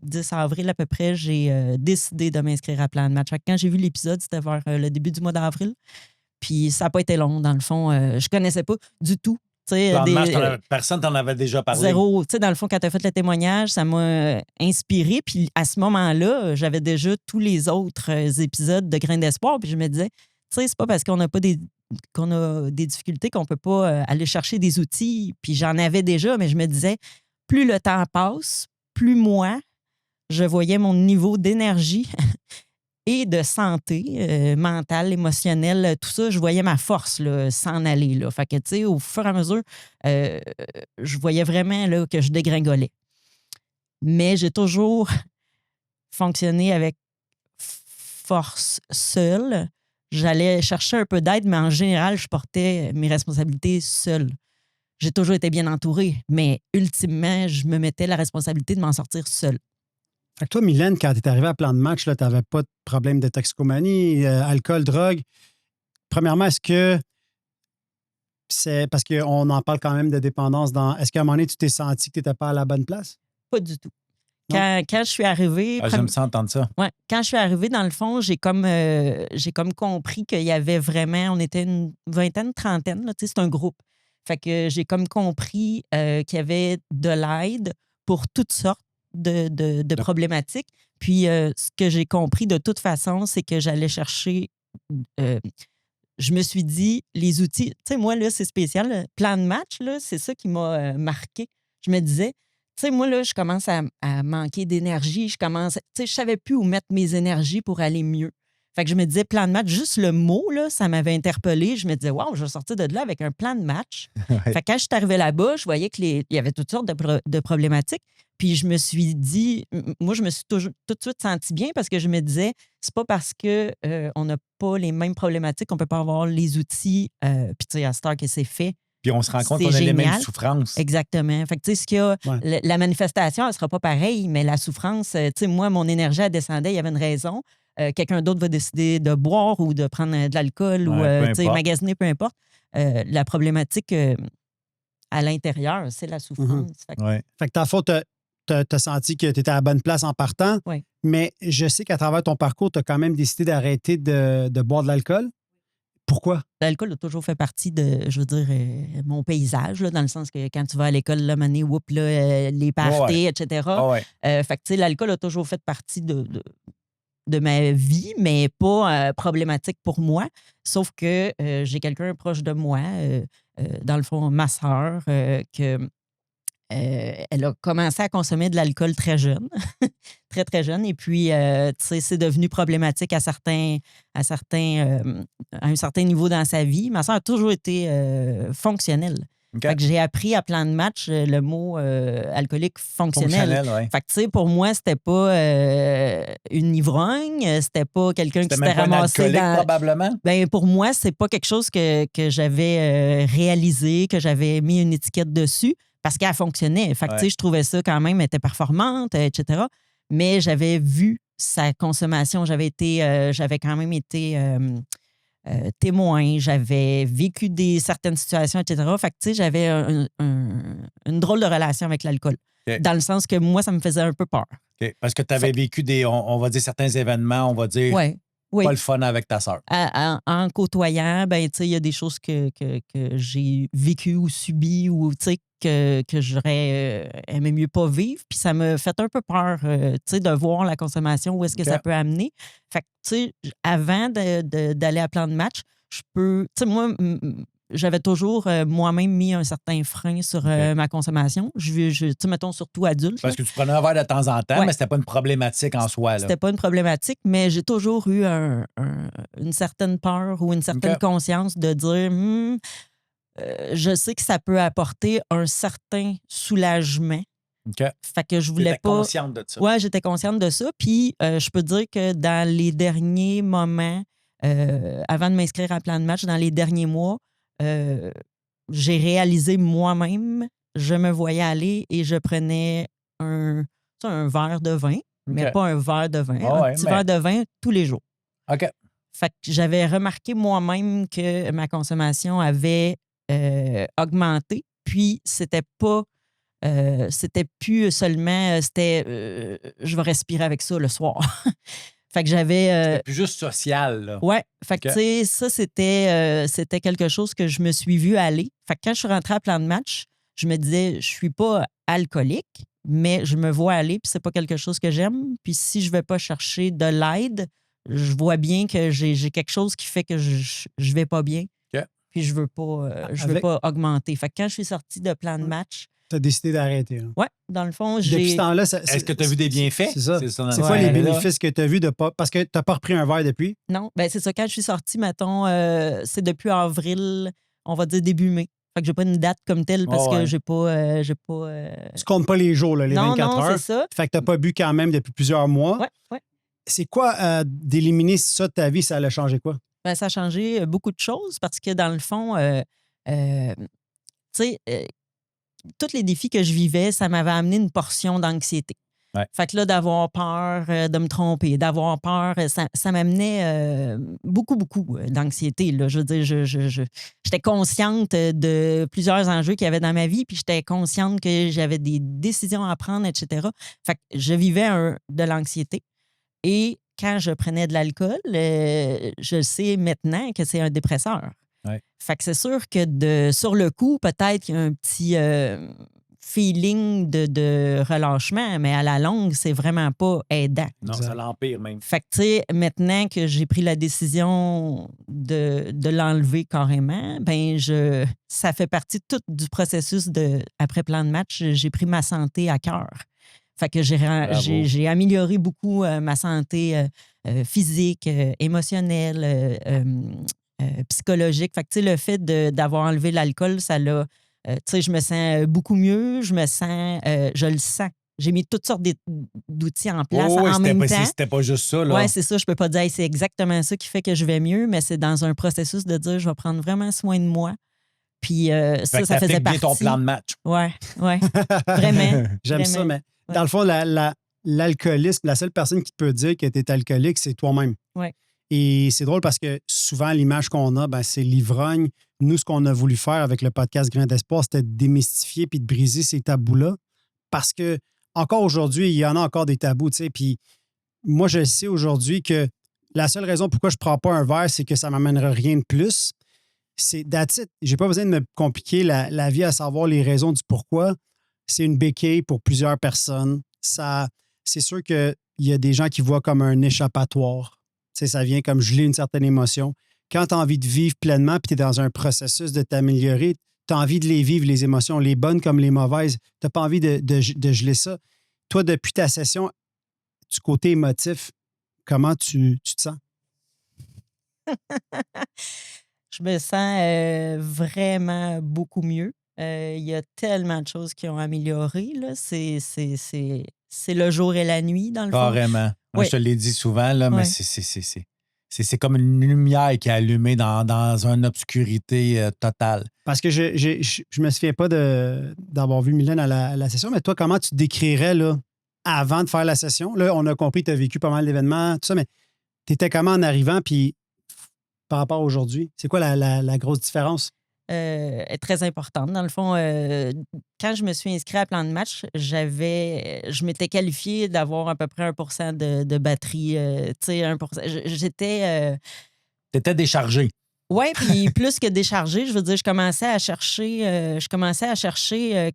10 avril à peu près, j'ai décidé de m'inscrire à Plan de match. Fait que quand j'ai vu l'épisode, c'était vers le début du mois d'avril. Puis ça n'a pas été long, dans le fond. Je ne connaissais pas du tout Plan de match, personne t'en avait déjà parlé. Zéro. Tu sais, dans le fond, quand tu as fait le témoignage, ça m'a inspiré. Puis à ce moment-là, j'avais déjà tous les autres épisodes de Grain d'espoir. Puis je me disais, tu sais, c'est pas parce qu'on a des difficultés qu'on peut pas aller chercher des outils. Puis j'en avais déjà, mais je me disais, plus le temps passe, plus moi, je voyais mon niveau d'énergie et de santé mentale, émotionnelle, tout ça, je voyais ma force là, s'en aller. Là. Fait que, tu sais, au fur et à mesure, je voyais vraiment là, que je dégringolais. Mais j'ai toujours fonctionné avec force seule. J'allais chercher un peu d'aide, mais en général, je portais mes responsabilités seule. J'ai toujours été bien entourée, mais ultimement, je me mettais la responsabilité de m'en sortir seule. Fait que toi, Mylène, quand tu es arrivé à plan de match, tu n'avais pas de problème de toxicomanie, alcool, drogue. Premièrement, est-ce que c'est parce qu'on en parle quand même de dépendance est-ce qu'à un moment donné, tu t'es senti que tu n'étais pas à la bonne place? Pas du tout. Quand je suis arrivée. J'aime ça entendre ça. Ouais, quand je suis arrivée, dans le fond, j'ai comme compris qu'il y avait vraiment. On était une vingtaine, trentaine, là, tu sais, c'est un groupe. Fait que j'ai comme compris qu'il y avait de l'aide pour toutes sortes de problématiques. Puis ce que j'ai compris de toute façon, c'est que j'allais chercher. Je me suis dit, les outils. Tu sais, moi, là, c'est spécial. Plan de match, là, c'est ça qui m'a marqué. Je me disais, tu sais, moi, là, je commence à manquer d'énergie. Tu sais, je savais plus où mettre mes énergies pour aller mieux. Fait que je me disais, plan de match, juste le mot, là, ça m'avait interpellée. Je me disais, waouh, je vais sortir de là avec un plan de match. Ouais. Fait que quand je suis arrivée là-bas, je voyais qu'il y avait toutes sortes de problématiques. Puis je me suis dit, moi, je me suis tout de suite sentie bien parce que je me disais, c'est pas parce qu'on n'a pas les mêmes problématiques qu'on peut pas avoir les outils. Puis tu sais, à cette heure que c'est fait. Puis on se rend compte C'est qu'on a les mêmes génial. souffrances. Exactement. Fait que, tu sais, ce qu'il y a, Ouais. la manifestation, elle ne sera pas pareille, mais la souffrance, tu sais, moi, mon énergie, elle descendait, il y avait une raison. Quelqu'un d'autre va décider de boire ou de prendre de l'alcool ou, peu tu sais, importe. magasiner, peu importe. La problématique à l'intérieur, c'est la souffrance. Fait que, Ouais. Fait que dans le fond, tu as senti que tu étais à la bonne place en partant. Ouais. Mais je sais qu'à travers ton parcours, tu as quand même décidé d'arrêter de boire de l'alcool. Pourquoi? l'alcool a toujours fait partie de, je veux dire, mon paysage, là, dans le sens que quand tu vas à l'école, là, mané, whoop, là, les parties, etc. Ah ouais. Fait que, tu sais, l'alcool a toujours fait partie de ma vie, mais pas problématique pour moi. Sauf que j'ai quelqu'un proche de moi, dans le fond, ma sœur, que elle a commencé à consommer de l'alcool très jeune, très, très jeune. Et puis, tu sais, c'est devenu problématique à un certain niveau dans sa vie. Ma sœur a toujours été fonctionnelle. OK. Fait que j'ai appris à plan de match le mot alcoolique fonctionnel. Ouais. Fait que, tu sais, pour moi, c'était pas une ivrogne, c'était pas quelqu'un qui C'était s'était même pas un ramassé alcoolique, dans. probablement. Ben, pour moi, c'est pas quelque chose que j'avais réalisé, que j'avais mis une étiquette dessus, parce qu'elle fonctionnait. Fait que, tu sais, je trouvais ça quand même, elle était performante, etc. Mais j'avais vu sa consommation. J'avais quand même été témoin, j'avais vécu certaines situations, etc. Fait que, tu sais, j'avais une drôle de relation avec l'alcool. OK. Dans le sens que moi, ça me faisait un peu peur. OK. Parce que tu avais vécu on va dire, certains événements, on va dire, Ouais. Oui. pas le fun avec ta sœur. En côtoyant, ben, tu sais, il y a des choses que j'ai vécues ou subies ou, tu sais, que j'aurais aimé mieux pas vivre. Puis ça m'a fait un peu peur, tu sais, de voir la consommation, où est-ce que OK. ça peut amener. Fait que, tu sais, avant d'aller à plan de match, je peux... Tu sais, moi, j'avais toujours moi-même mis un certain frein sur ma consommation. Tu sais, mettons, surtout adulte. Parce que tu prenais un verre de temps en temps, Ouais. mais c'était pas une problématique en soi. Là. C'était pas une problématique, mais j'ai toujours eu une certaine peur ou une certaine OK. conscience de dire je sais que ça peut apporter un certain soulagement. OK. Fait que je voulais T'étais pas. consciente de ça. Ouais, j'étais consciente de ça. Puis je peux dire que dans les derniers moments, avant de m'inscrire à plan de match, dans les derniers mois, j'ai réalisé moi-même, je me voyais aller et je prenais un verre de vin, mais OK. pas un verre de vin, Ah un ouais, petit mais- verre de vin tous les jours. OK. Fait que j'avais remarqué moi-même que ma consommation avait augmenté, puis c'était pas... c'était plus seulement... je vais respirer avec ça le soir. Fait que j'avais... C'était plus juste social, là. Ouais. Fait que, OK. tu sais, ça, c'était quelque chose que je me suis vue aller. Fait que quand je suis rentrée à plan de match, je me disais, je suis pas alcoolique, mais je me vois aller, puis c'est pas quelque chose que j'aime. Puis si je vais pas chercher de l'aide, je vois bien que j'ai quelque chose qui fait que je vais pas bien. OK. Puis je veux pas augmenter. Fait que quand je suis sortie de plan de match, Tu as décidé d'arrêter. Là. ouais, dans le fond, Depuis ce j'ai... temps-là, Est-ce que tu as vu des bienfaits? C'est ça. dans C'est le quoi les fond, là? bénéfices que tu as vus de pas. Parce que tu n'as pas repris un verre depuis. Non, ben c'est ça. Quand je suis sortie, mettons, c'est depuis avril, on va dire début mai. Fait que j'ai pas une date comme telle parce que j'ai pas... Tu comptes pas les jours, là, les 24 heures. c'est ça. Fait que tu n'as pas bu quand même depuis plusieurs mois. Ouais. C'est quoi d'éliminer ça de ta vie? Ça allait changer quoi? Ben, ça a changé beaucoup de choses parce que dans le fond, tu sais, tous les défis que je vivais, ça m'avait amené une portion d'anxiété. Ouais. Fait que là, d'avoir peur de me tromper, d'avoir peur, ça m'amenait beaucoup d'anxiété. Là. Je veux dire, j'étais consciente de plusieurs enjeux qu'il y avait dans ma vie, puis j'étais consciente que j'avais des décisions à prendre, etc. Fait que je vivais de l'anxiété. Et quand je prenais de l'alcool, je sais maintenant que c'est un dépresseur. Ouais. Fait que c'est sûr que sur le coup, peut-être qu'il y a un petit feeling de relâchement, mais à la longue, c'est vraiment pas aidant. Non, ça l'empire même. Fait que, tu sais, maintenant que j'ai pris la décision de l'enlever carrément, ben ça fait partie tout du processus après plan de match. J'ai pris ma santé à cœur. Fait que j'ai amélioré beaucoup ma santé physique, émotionnelle, psychologique. Fait que, tu sais, le fait d'avoir enlevé l'alcool, ça l'a... tu sais, je me sens beaucoup mieux, je le sens. J'ai mis toutes sortes d'outils en place en même temps. C'était pas juste ça, là. Oui, c'est ça. Je peux pas dire hey, c'est exactement ça qui fait que je vais mieux, mais c'est dans un processus de dire je vais prendre vraiment soin de moi. Puis ça faisait partie. Bien ton plan de match. Oui. Vraiment. J'aime ça, mais dans le fond, l'alcoolisme, la seule personne qui peut dire que tu es alcoolique, c'est toi-même. Oui. Et c'est drôle parce que souvent, l'image qu'on a, c'est l'ivrogne. Nous, ce qu'on a voulu faire avec le podcast Grain d'Espoir, c'était de démystifier puis de briser ces tabous-là. Parce que encore aujourd'hui, il y en a encore des tabous, tu sais. Puis moi, je sais aujourd'hui que la seule raison pourquoi je ne prends pas un verre, c'est que ça ne m'amènera rien de plus. C'est that's it. J'ai pas besoin de me compliquer la vie à savoir les raisons du pourquoi. C'est une béquille pour plusieurs personnes. C'est sûr qu'il y a des gens qui voient comme un échappatoire. Tu sais, ça vient comme geler une certaine émotion. Quand tu as envie de vivre pleinement puis tu es dans un processus de t'améliorer, tu as envie de les vivre, les émotions, les bonnes comme les mauvaises. Tu n'as pas envie de geler ça. Toi, depuis ta session, du côté émotif, comment tu te sens? Je me sens vraiment beaucoup mieux. Il y a tellement de choses qui ont amélioré. Là. C'est le jour et la nuit, dans le fond. Carrément. Moi, je te l'ai dit souvent, là, mais c'est comme une lumière qui est allumée dans une obscurité totale. Parce que je me souviens pas d'avoir vu Mylène à la session, mais toi, comment tu décrirais là, avant de faire la session? Là, on a compris que tu as vécu pas mal d'événements, tout ça, mais tu étais comment en arrivant, puis par rapport à aujourd'hui? C'est quoi la grosse différence? Est très importante. Dans le fond, quand je me suis inscrite à plan de match, je m'étais qualifiée d'avoir à peu près 1 % de batterie. Tu sais, 1%. J'étais... T'étais déchargé. Oui, puis plus que déchargé, je veux dire, je commençais à chercher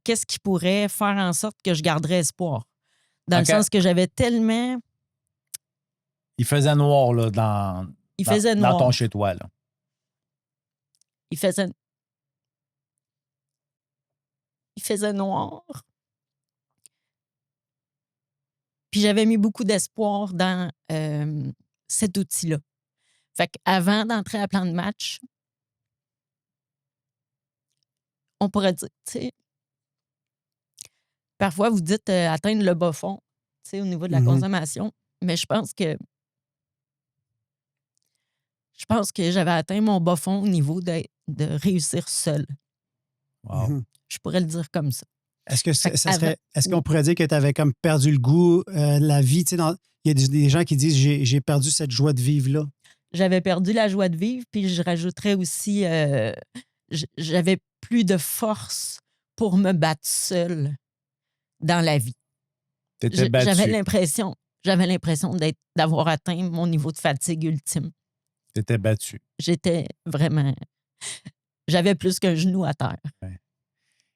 qu'est-ce qui pourrait faire en sorte que je garderais espoir. Dans le sens que j'avais tellement... Il faisait noir, là, dans ton chez-toi, là. Il faisait noir. Puis j'avais mis beaucoup d'espoir dans cet outil-là. Fait qu'avant d'entrer à plan de match, on pourrait dire, tu sais, parfois vous dites atteindre le bas fond, tu sais, au niveau de la consommation, mais je pense que j'avais atteint mon bas fond au niveau de réussir seul. Wow. Je pourrais le dire comme ça. Est-ce qu'on pourrait dire que tu avais comme perdu le goût, la vie? Il y a des gens qui disent j'ai perdu cette joie de vivre-là. J'avais perdu la joie de vivre, puis je rajouterais aussi j'avais plus de force pour me battre seule dans la vie. T'étais battu. J'avais l'impression. J'avais l'impression d'avoir atteint mon niveau de fatigue ultime. Tu étais battu. J'étais vraiment... J'avais plus qu'un genou à terre. Ouais.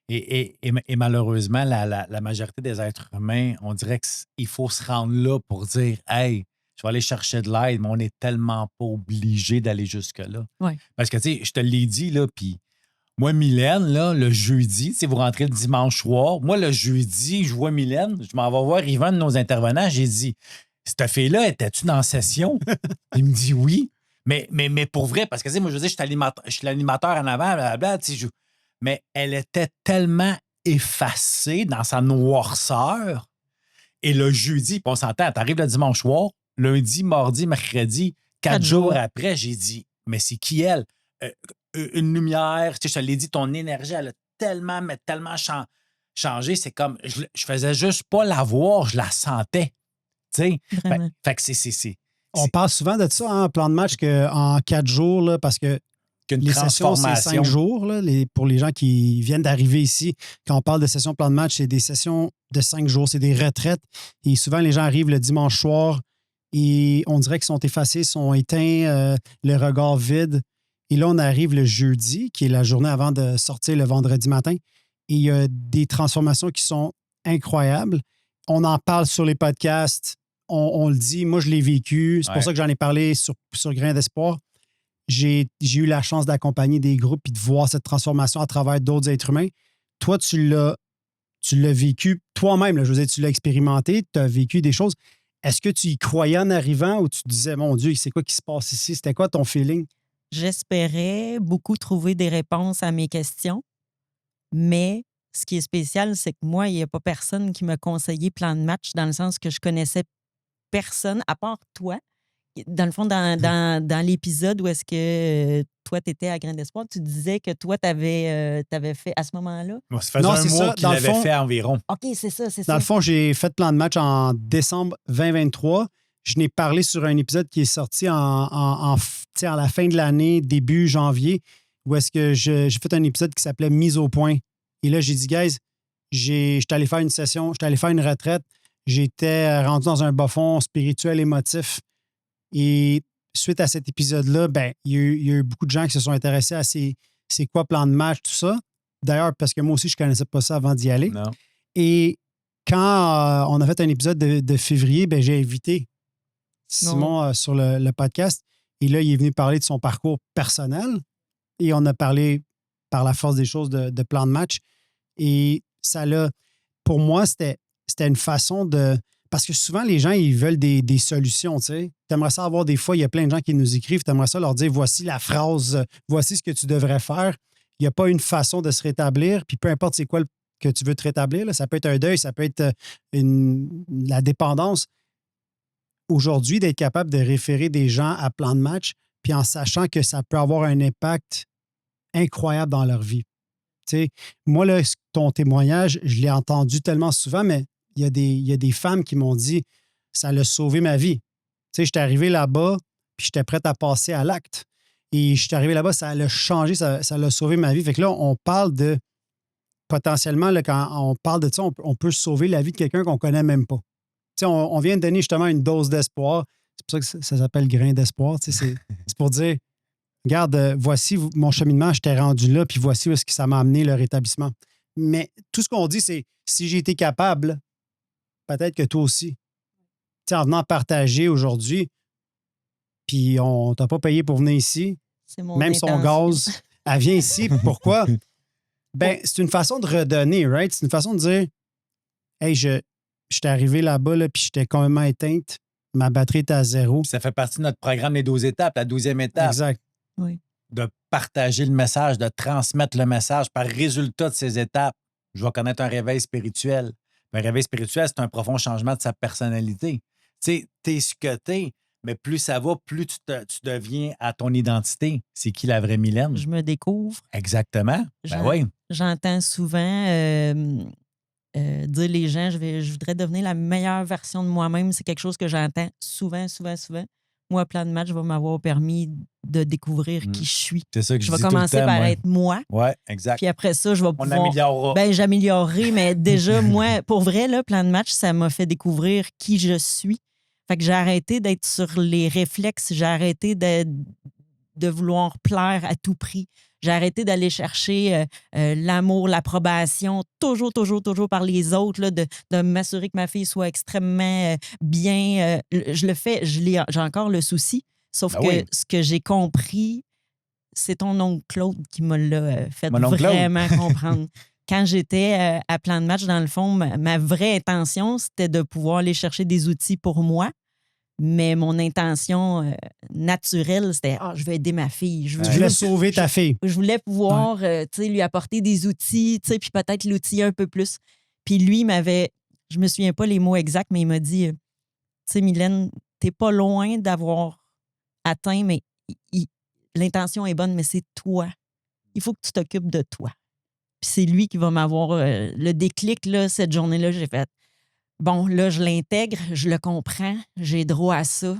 Et malheureusement, la majorité des êtres humains, on dirait qu'il faut se rendre là pour dire « Hey, je vais aller chercher de l'aide, mais on n'est tellement pas obligé d'aller jusque-là. Ouais. » Parce que, tu sais, je te l'ai dit, là, puis moi, Mylène, là, le jeudi, tu sais, vous rentrez le dimanche soir. Moi, le jeudi, je vois Mylène, je m'en vais voir Yvan, de nos intervenants. J'ai dit, cette fille-là, étais-tu dans la session? Il me dit oui. Mais pour vrai, parce que, tu sais, moi, je veux dire, je suis l'animateur en avant, blablabla, tu sais, mais elle était tellement effacée dans sa noirceur. Et le jeudi, puis on s'entend, t'arrives le dimanche soir, lundi, mardi, mercredi, 4 jours après, j'ai dit, mais c'est qui elle? Une lumière, tu sais, je te l'ai dit, ton énergie, elle a tellement, mais tellement changé. C'est comme, je faisais juste pas la voir, je la sentais. Tu sais, fait que c'est. On parle souvent de ça, hein, en plan de match, qu'en 4 jours, là, parce que les sessions, c'est 5 jours. Là, pour les gens qui viennent d'arriver ici, quand on parle de sessions plan de match, c'est des sessions de 5 jours, c'est des retraites. Et souvent, les gens arrivent le dimanche soir et on dirait qu'ils sont effacés, sont éteints, le regard vide. Et là, on arrive le jeudi, qui est la journée avant de sortir le vendredi matin. Et il y a des transformations qui sont incroyables. On en parle sur les podcasts. On le dit. Moi, je l'ai vécu. C'est pour ça que j'en ai parlé sur Grain d'espoir. J'ai eu la chance d'accompagner des groupes et de voir cette transformation à travers d'autres êtres humains. Toi, tu l'as vécu toi-même. Là, je veux dire, tu l'as expérimenté. Tu as vécu des choses. Est-ce que tu y croyais en arrivant ou tu te disais, mon Dieu, c'est quoi qui se passe ici? C'était quoi ton feeling? J'espérais beaucoup trouver des réponses à mes questions, mais ce qui est spécial, c'est que moi, il n'y a pas personne qui m'a conseillé plan de match dans le sens que je connaissais personne, à part toi. Dans le fond, dans l'épisode où est-ce que toi, tu étais à Grain d'espoir, tu disais que toi, tu avais fait à ce moment-là. Bon, ça faisait un mois qu'il l'avait fait environ. OK, c'est ça. Dans le fond, j'ai fait plan de match en décembre 2023. Je n'ai parlé sur un épisode qui est sorti à la fin de l'année, début janvier, où est-ce que j'ai fait un épisode qui s'appelait Mise au point. Et là, j'ai dit, guys, j'étais allé faire une session, j'étais allé faire une retraite. J'étais rendu dans un bas fond spirituel, émotif. Et suite à cet épisode-là, ben, il y a eu beaucoup de gens qui se sont intéressés à c'est quoi plan de match, tout ça. D'ailleurs, parce que moi aussi, je ne connaissais pas ça avant d'y aller. Non. Et quand on a fait un épisode de février, ben, j'ai invité Simon sur le podcast. Et là, il est venu parler de son parcours personnel. Et on a parlé, par la force des choses, de plan de match. Et ça l'a, pour moi, c'était une façon de... Parce que souvent, les gens, ils veulent des solutions, tu sais. Tu aimerais ça avoir des fois, il y a plein de gens qui nous écrivent, tu aimerais ça leur dire, voici la phrase, voici ce que tu devrais faire. Il n'y a pas une façon de se rétablir, puis peu importe c'est quoi que tu veux te rétablir, là, ça peut être un deuil, ça peut être la dépendance. Aujourd'hui, d'être capable de référer des gens à plan de match, puis en sachant que ça peut avoir un impact incroyable dans leur vie. Tu sais, moi, là, ton témoignage, je l'ai entendu tellement souvent, mais il y a des femmes qui m'ont dit « ça l'a sauvé ma vie ». Tu sais, j'étais arrivé là-bas, puis j'étais prête à passer à l'acte. Et j'étais arrivé là-bas, ça l'a changé, ça l'a sauvé ma vie. Fait que là, on parle de, potentiellement, là, quand on parle de ça, on peut sauver la vie de quelqu'un qu'on ne connaît même pas. Tu sais, on vient de donner justement une dose d'espoir. C'est pour ça que ça s'appelle Grain d'espoir. Tu sais, c'est pour dire, regarde, voici mon cheminement, j'étais rendu là, puis voici où est-ce que ça m'a amené le rétablissement. Mais tout ce qu'on dit, c'est, si j'ai été capable, peut-être que toi aussi. Tu sais, en venant partager aujourd'hui, puis on t'a pas payé pour venir ici, même son gaz, elle vient ici. Pourquoi? Ben, c'est une façon de redonner, right? C'est une façon de dire, hey, j'étais arrivé là-bas, là, puis j'étais complètement éteinte. Ma batterie était à 0. Puis ça fait partie de notre programme Les 12 étapes, la 12e étape. Exact. Oui. De partager le message, de transmettre le message. Par résultat de ces étapes, je vais connaître un réveil spirituel. Un réveil spirituel, c'est un profond changement de sa personnalité. Tu sais, t'es ce que t'es, mais plus ça va, plus tu deviens à ton identité. C'est qui la vraie Mylène? Je me découvre. Exactement. Ben oui. J'entends souvent dire les gens, je voudrais devenir la meilleure version de moi-même. C'est quelque chose que j'entends souvent. Moi, plan de match va m'avoir permis de découvrir qui je suis. C'est ça que je dis tout le temps. Je vais commencer par être moi. Oui, exact. Puis après ça, je vais pouvoir... On améliorera. Ben, j'améliorerai, mais déjà, moi, pour vrai, là, plan de match, ça m'a fait découvrir qui je suis. Fait que j'ai arrêté d'être sur les réflexes, j'ai arrêté de vouloir plaire à tout prix. J'ai arrêté d'aller chercher l'amour, l'approbation, toujours par les autres, là, de m'assurer que ma fille soit extrêmement bien. Je le fais, j'ai encore le souci. Sauf que ce que j'ai compris, c'est ton oncle Claude qui me l'a fait vraiment comprendre. Quand j'étais à Plan de Match, dans le fond, ma vraie intention, c'était de pouvoir aller chercher des outils pour moi. Mais mon intention naturelle, c'était je veux aider ma fille. Je voulais sauver ta fille. Je voulais pouvoir lui apporter des outils, puis peut-être l'outiller un peu plus. Puis lui, je me souviens pas les mots exacts, mais il m'a dit tu sais, Mylène, t'es pas loin d'avoir atteint, mais l'intention est bonne, mais c'est toi. Il faut que tu t'occupes de toi. Puis c'est lui qui va m'avoir le déclic, là, cette journée-là, j'ai fait bon, là, je l'intègre, je le comprends, j'ai droit à ça.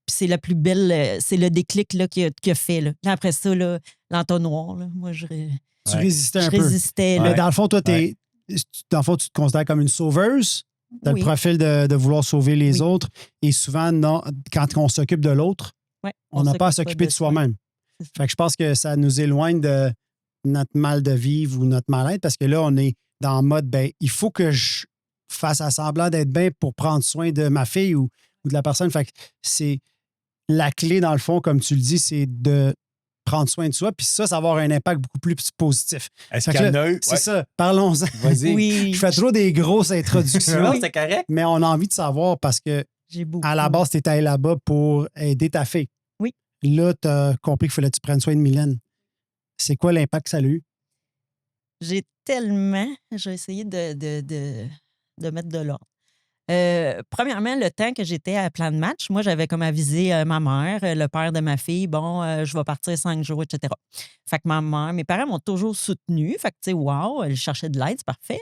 Puis c'est la plus belle, c'est le déclic là, qu'il a fait. Là. Après ça, là, l'entonnoir, là, moi, je résistais un peu. Résistais. Mais dans le fond, toi, tu te considères comme une sauveuse. Tu as le profil de vouloir sauver les autres. Et souvent, non, quand on s'occupe de l'autre, on n'a pas à s'occuper de soi-même. Fait que je pense que ça nous éloigne de notre mal de vivre ou notre mal-être parce que là, on est dans le mode, il faut que je fasse à semblant d'être bien pour prendre soin de ma fille ou de la personne. Fait que c'est la clé, dans le fond, comme tu le dis, c'est de prendre soin de soi. Puis ça va avoir un impact beaucoup plus positif. Est-ce qu'il y en a eu? C'est ça. Parlons-en. Vas-y. Oui. Je fais trop des grosses introductions. Non, c'est correct. Mais on a envie de savoir parce que à la base, tu étais allé là-bas pour aider ta fille. Oui. Là, tu as compris qu'il fallait que tu prennes soin de Mylène. C'est quoi l'impact que ça a eu? J'ai essayé de mettre de l'ordre. Premièrement, le temps que j'étais à Plan de Match, moi, j'avais comme avisé ma mère, le père de ma fille, je vais partir 5 jours, etc. Fait que mes parents m'ont toujours soutenu. Fait que, tu sais, wow, elle cherchait de l'aide, c'est parfait.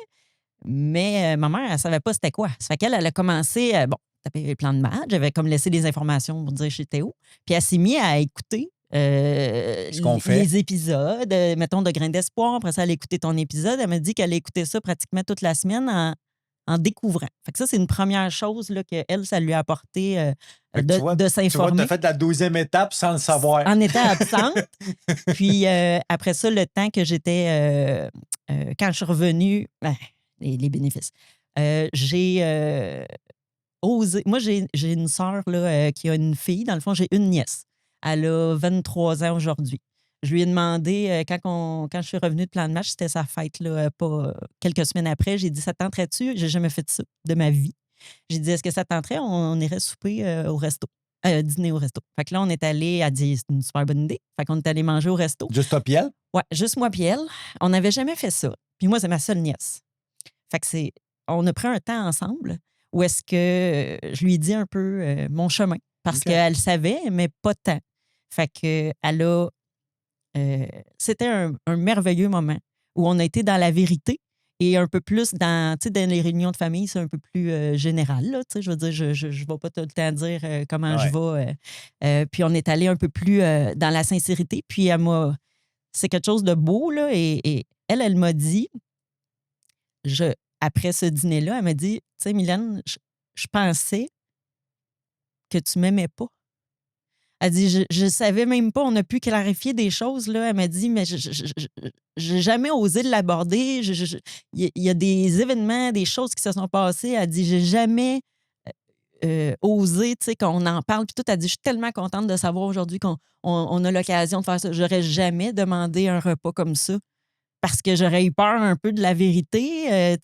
Mais ma mère, elle savait pas c'était quoi. Ça fait qu'elle a commencé, taper Plan de Match, j'avais comme laissé des informations pour dire j'étais où. Puis elle s'est mise à écouter les épisodes, mettons, de Grain d'espoir. Après ça, elle a écouté ton épisode. Elle m'a dit qu'elle a écouté ça pratiquement toute la semaine en découvrant. Fait que ça, c'est une première chose là, qu'elle, ça lui a apporté de s'informer. Tu vois, tu as fait la 12e étape sans le savoir. En étant absente. Puis après ça, le temps que j'étais... quand je suis revenue... les bénéfices. J'ai osé... Moi, j'ai une sœur qui a une fille. Dans le fond, j'ai une nièce. Elle a 23 ans aujourd'hui. Je lui ai demandé, quand je suis revenue de Plan de Match, c'était sa fête, là, pas quelques semaines après. J'ai dit, ça te tenterait-tu? J'ai jamais fait ça de ma vie. J'ai dit, est-ce que ça te tenterait? On irait souper au resto, dîner au resto. Fait que là, on est allé, elle dit, c'est une super bonne idée. Fait qu'on est allé manger au resto. Juste toi puis elle? Ouais, juste moi puis elle. On n'avait jamais fait ça. Puis moi, c'est ma seule nièce. Fait que on a pris un temps ensemble où est-ce que je lui ai dit un peu mon chemin. Parce qu'elle savait, mais pas tant. Fait que c'était un merveilleux moment où on a été dans la vérité et un peu plus dans les réunions de famille, c'est un peu plus général. Là, je veux dire, je ne vais pas tout le temps dire comment je vais. Puis on est allé un peu plus dans la sincérité. Puis c'est quelque chose de beau. Là, et elle m'a dit, après ce dîner-là, elle m'a dit, tu sais, Mylène, je pensais que tu m'aimais pas. Elle dit, je savais même pas, on a pu clarifier des choses. Là. Elle m'a dit, mais j'ai jamais osé l'aborder. Il y a des événements, des choses qui se sont passées. Elle dit, j'ai jamais osé qu'on en parle. Puis tout, elle dit, je suis tellement contente de savoir aujourd'hui qu'on a l'occasion de faire ça. J'aurais jamais demandé un repas comme ça. Parce que j'aurais eu peur un peu de la vérité.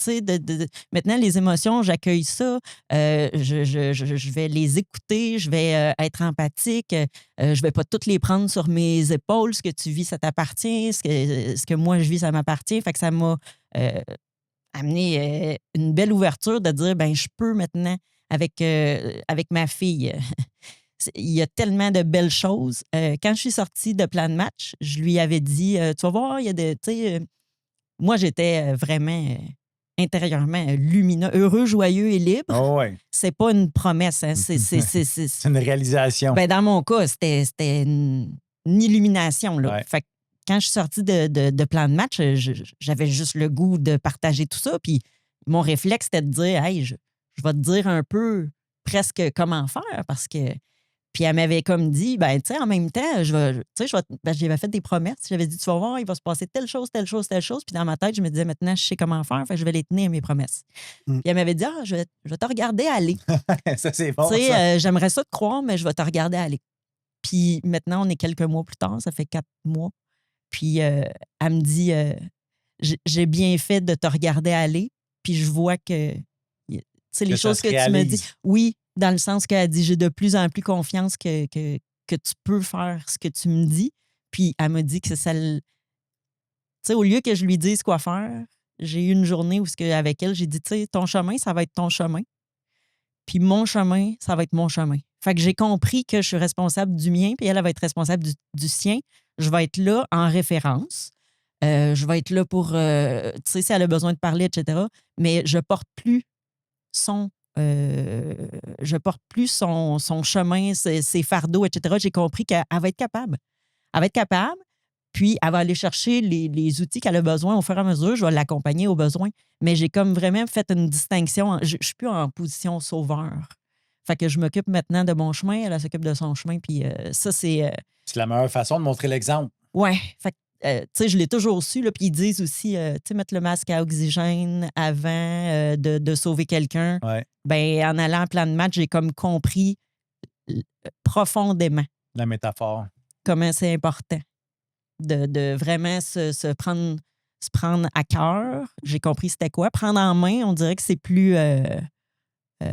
Maintenant, les émotions, j'accueille ça. Je vais les écouter. Je vais être empathique. Je vais pas toutes les prendre sur mes épaules. Ce que tu vis, ça t'appartient. Ce que moi, je vis, ça m'appartient. Fait que ça m'a amené une belle ouverture de dire, je peux maintenant, avec ma fille... Il y a tellement de belles choses. Quand je suis sortie de Plan de Match, je lui avais dit, tu vas voir, il y a moi, j'étais vraiment intérieurement lumineux, heureux, joyeux et libre. Oh ouais. C'est pas une promesse. Hein. C'est une réalisation. Dans mon cas, c'était une illumination. Là. Ouais. Fait que quand je suis sortie de Plan de Match, j'avais juste le goût de partager tout ça. Puis mon réflexe, c'était de dire, hey, je vais te dire un peu presque comment faire parce que. Puis elle m'avait comme dit, ben, tu sais, en même temps, j'avais fait des promesses. J'avais dit, tu vas voir, il va se passer telle chose, telle chose, telle chose. Puis dans ma tête, je me disais, maintenant, je sais comment faire, fait que je vais les tenir, mes promesses. Puis elle m'avait dit, je vais te regarder aller. Ça, c'est bon. Tu sais, j'aimerais ça te croire, mais je vais te regarder aller. Puis maintenant, on est quelques mois plus tard, ça fait 4 mois. Puis elle me dit, j'ai bien fait de te regarder aller. Puis je vois que, tu sais, les choses que tu me dis. Oui, dans le sens qu'elle dit, j'ai de plus en plus confiance que tu peux faire ce que tu me dis. Puis elle m'a dit que c'est ça. Tu sais, au lieu que je lui dise quoi faire, j'ai eu une journée où, avec elle, j'ai dit, tu sais, ton chemin, ça va être ton chemin. Puis mon chemin, ça va être mon chemin. Fait que j'ai compris que je suis responsable du mien, puis elle va être responsable du sien. Je vais être là en référence. Je vais être là pour, tu sais, si elle a besoin de parler, etc. Mais je porte plus son chemin, ses fardeaux, etc. J'ai compris qu'elle va être capable. Elle va être capable, puis elle va aller chercher les outils qu'elle a besoin au fur et à mesure. Je vais l'accompagner aux besoins. Mais j'ai comme vraiment fait une distinction. Je ne suis plus en position sauveur. Fait que je m'occupe maintenant de mon chemin, elle s'occupe de son chemin, puis ça, c'est... C'est la meilleure façon de montrer l'exemple. Ouais. Fait que, tu sais, je l'ai toujours su, là, puis ils disent aussi, tu sais, mettre le masque à oxygène avant de sauver quelqu'un. Ouais. Ben, en allant en plan de match, j'ai comme compris profondément La métaphore. comment c'est important de vraiment se prendre à cœur. J'ai compris c'était quoi. Prendre en main, on dirait que c'est plus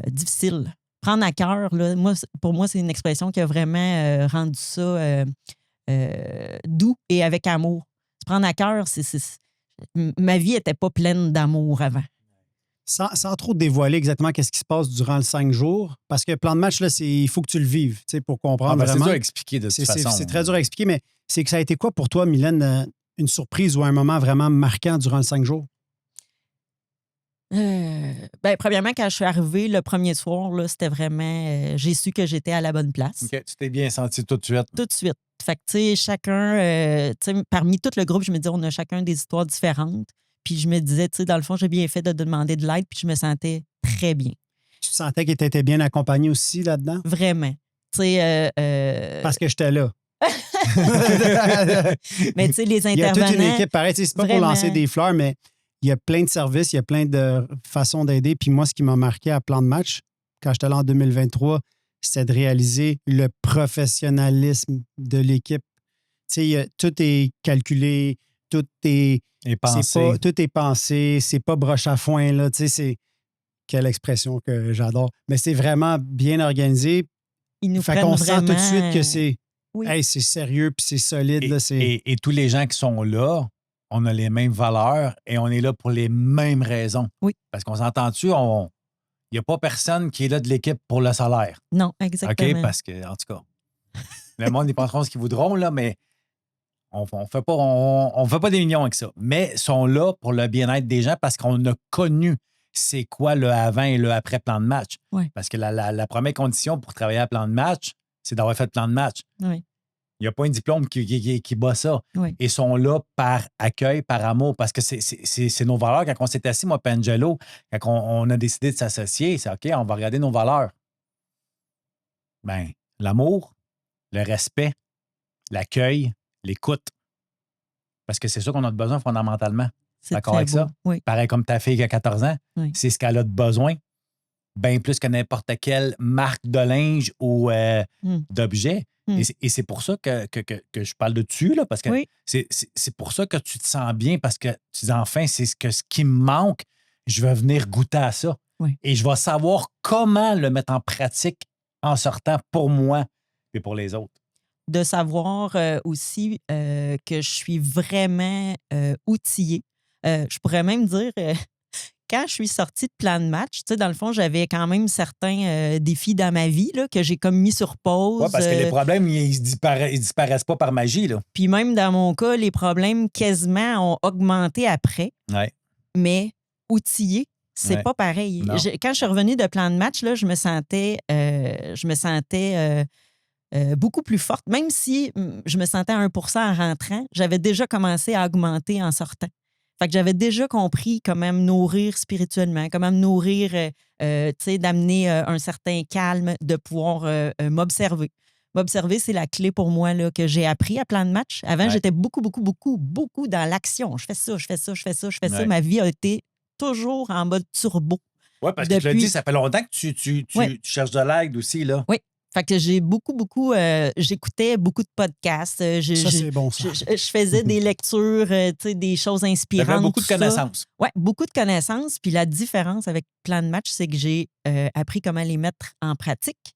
difficile. Prendre à cœur, là, pour moi, c'est une expression qui a vraiment rendu ça doux et avec amour. Se prendre à cœur, ma vie n'était pas pleine d'amour avant. Sans trop dévoiler exactement qu'est-ce qui se passe durant le 5 jours, parce que plan de match, là, il faut que tu le vives, tu sais, pour comprendre vraiment. C'est dur à expliquer de toute façon. C'est très dur à expliquer, mais c'est que ça a été quoi pour toi, Mylène, une surprise ou un moment vraiment marquant durant le 5 jours? Ben, premièrement, quand je suis arrivée le premier soir, là, c'était vraiment... j'ai su que j'étais à la bonne place. OK, tu t'es bien senti tout de suite. Tout de suite. Fait que, tu sais, chacun... tu sais, parmi tout le groupe, je me disais, on a chacun des histoires différentes. Puis je me disais, tu sais, dans le fond, j'ai bien fait de demander de l'aide, puis je me sentais très bien. Tu te sentais que tu étais bien accompagné aussi là-dedans? Vraiment. Tu sais... Parce que j'étais là. Mais tu sais, les intervenants... Il y a toute une équipe, pareil. C'est pas vraiment... pour lancer des fleurs, mais il y a plein de services, il y a plein de façons d'aider. Puis moi, ce qui m'a marqué à plan de match, quand j'étais là en 2023, c'était de réaliser le professionnalisme de l'équipe. Tu sais, tout est calculé, tout est pensé. Tout est pensé, c'est pas broche à foin, là. Tu sais, c'est... Quelle expression que j'adore. Mais c'est vraiment bien organisé. Ils nous fait qu'on vraiment... sent tout de suite que c'est... Oui. Hey, c'est sérieux puis c'est solide. Là, et tous les gens qui sont là, on a les mêmes valeurs et on est là pour les mêmes raisons. Oui. Parce qu'on s'entend-tu, il n'y a pas personne qui est là de l'équipe pour le salaire. Non, exactement. OK? Parce que, en tout cas, le monde, ils penseront ce qu'ils voudront, là, mais on fait pas des millions avec ça. Mais ils sont là pour le bien-être des gens parce qu'on a connu c'est quoi le avant et le après plan de match. Oui. Parce que la première condition pour travailler à plan de match, c'est d'avoir fait le plan de match. Oui. Il n'y a pas un diplôme qui bat ça. Oui. Ils sont là par accueil, par amour, parce que c'est nos valeurs. Quand on s'est assis, moi et Angelo, quand on a décidé de s'associer, c'est OK, on va regarder nos valeurs. Bien, l'amour, le respect, l'accueil, l'écoute. Parce que c'est ça qu'on a besoin fondamentalement. C'est d'accord très avec beau. ça? Oui. Pareil comme ta fille qui a 14 ans, Oui. c'est ce qu'elle a de besoin. Bien plus que n'importe quelle marque de linge ou d'objet. Et c'est pour ça que je parle de dessus, là, parce que c'est pour ça que tu te sens bien, parce que tu dis enfin, c'est ce qui me manque, je vais venir goûter à ça. Oui. Et je vais savoir comment le mettre en pratique en sortant pour moi et pour les autres. De savoir aussi que je suis vraiment outillée. Je pourrais même dire... quand je suis sortie de plan de match, tu sais, dans le fond, j'avais quand même certains défis dans ma vie là, que j'ai comme mis sur pause. Oui, parce que les problèmes, ils disparaissent pas par magie. Là. Puis même dans mon cas, les problèmes quasiment ont augmenté après. Ouais. Mais outillé, c'est pas pareil. Quand je suis revenue de plan de match, là, je me sentais beaucoup plus forte. Même si je me sentais à 1% en rentrant, j'avais déjà commencé à augmenter en sortant. Fait que j'avais déjà compris comment me nourrir spirituellement, comment me nourrir, tu sais, d'amener un certain calme, de pouvoir m'observer. M'observer, c'est la clé pour moi là, que j'ai appris à plan de match. Avant, j'étais beaucoup dans l'action. Je fais ça, je fais ça, je fais ça, je fais ça. Ma vie a été toujours en mode turbo. Oui, parce que tu l'as dit, ça fait longtemps que tu cherches de l'aide aussi, là. Oui. Fait que j'ai j'écoutais beaucoup de podcasts. Ça, c'est bon, ça. Je faisais des lectures, tu sais, des choses inspirantes. T'avais beaucoup de connaissances. Oui, beaucoup de connaissances. Puis la différence avec plan de match, c'est que j'ai appris comment les mettre en pratique.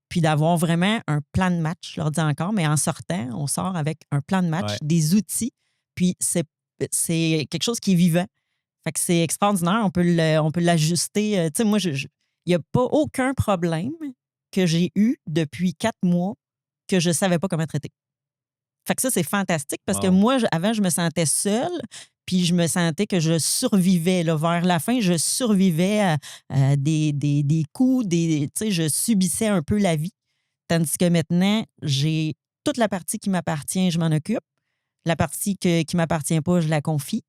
Puis d'avoir vraiment un plan de match, je leur dis encore, mais en sortant, on sort avec un plan de match, des outils. Puis c'est quelque chose qui est vivant. Fait que c'est extraordinaire. On peut l'ajuster. Tu sais, moi, il n'y a pas aucun problème que j'ai eu depuis 4 mois que je ne savais pas comment traiter. Fait que ça, c'est fantastique parce que moi, avant, je me sentais seule, puis je me sentais que je survivais. Là, vers la fin, je survivais à des coups, tu sais, je subissais un peu la vie. Tandis que maintenant, j'ai toute la partie qui m'appartient, je m'en occupe. La partie qui ne m'appartient pas, je la confie.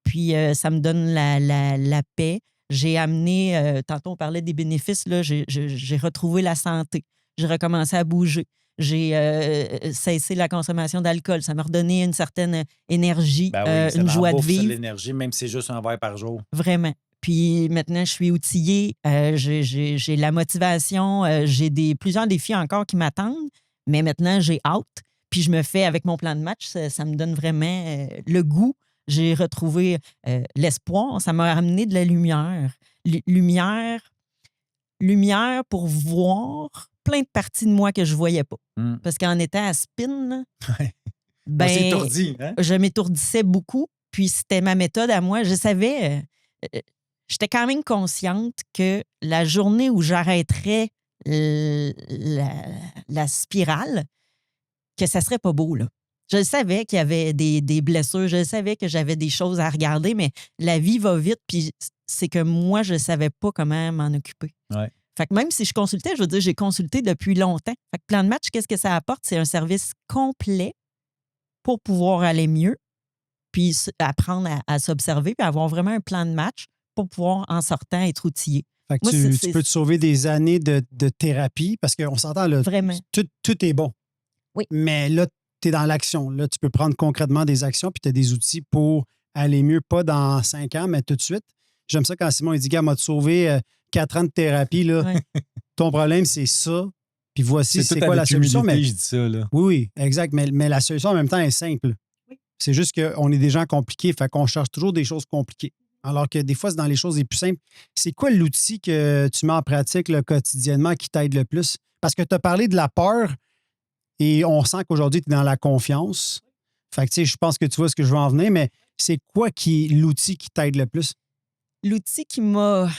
Puis ça me donne la paix. J'ai amené, tantôt on parlait des bénéfices, là, j'ai retrouvé la santé. J'ai recommencé à bouger. J'ai cessé la consommation d'alcool. Ça m'a redonné une certaine énergie, une joie de vivre. C'est l'énergie, même si c'est juste un verre par jour. Vraiment. Puis maintenant, je suis outillée. J'ai la motivation. J'ai plusieurs défis encore qui m'attendent. Mais maintenant, j'ai hâte. Puis je me fais, avec mon plan de match, ça me donne vraiment le goût. J'ai retrouvé l'espoir. Ça m'a amené de la lumière. Lumière pour voir plein de parties de moi que je ne voyais pas. Parce qu'en étant à spin, là, on s'étourdit, hein? Je m'étourdissais beaucoup. Puis c'était ma méthode à moi. Je savais, j'étais quand même consciente que la journée où j'arrêterais la spirale, que ça serait pas beau, là. Je savais qu'il y avait des blessures, je savais que j'avais des choses à regarder, mais la vie va vite, puis c'est que moi, je ne savais pas comment m'en occuper. Ouais. Fait que même si je consultais, je veux dire, j'ai consulté depuis longtemps. Fait que plan de match, qu'est-ce que ça apporte? C'est un service complet pour pouvoir aller mieux, puis apprendre à s'observer, puis avoir vraiment un plan de match pour pouvoir, en sortant, être outillé. Fait que moi, tu peux te sauver des années de thérapie, parce qu'on s'entend, là, vraiment. Tout est bon. Oui. Mais là, tu es dans l'action. Là, tu peux prendre concrètement des actions, puis tu as des outils pour aller mieux, pas dans 5 ans, mais tout de suite. J'aime ça quand Simon il dit, gars, m'a sauvé 4 ans de thérapie. Là. Ouais. Ton problème, c'est ça. Puis voici, c'est quoi la solution. Mais je dis ça, là. Oui, exact. Mais la solution, en même temps, est simple. Oui. C'est juste qu'on est des gens compliqués, fait qu'on cherche toujours des choses compliquées. Alors que des fois, c'est dans les choses les plus simples. C'est quoi l'outil que tu mets en pratique là, quotidiennement qui t'aide le plus? Parce que tu as parlé de la peur et on sent qu'aujourd'hui, tu es dans la confiance. Fait que, tu sais, je pense que tu vois ce que je veux en venir, mais c'est quoi l'outil qui t'aide le plus? L'outil qui m'a...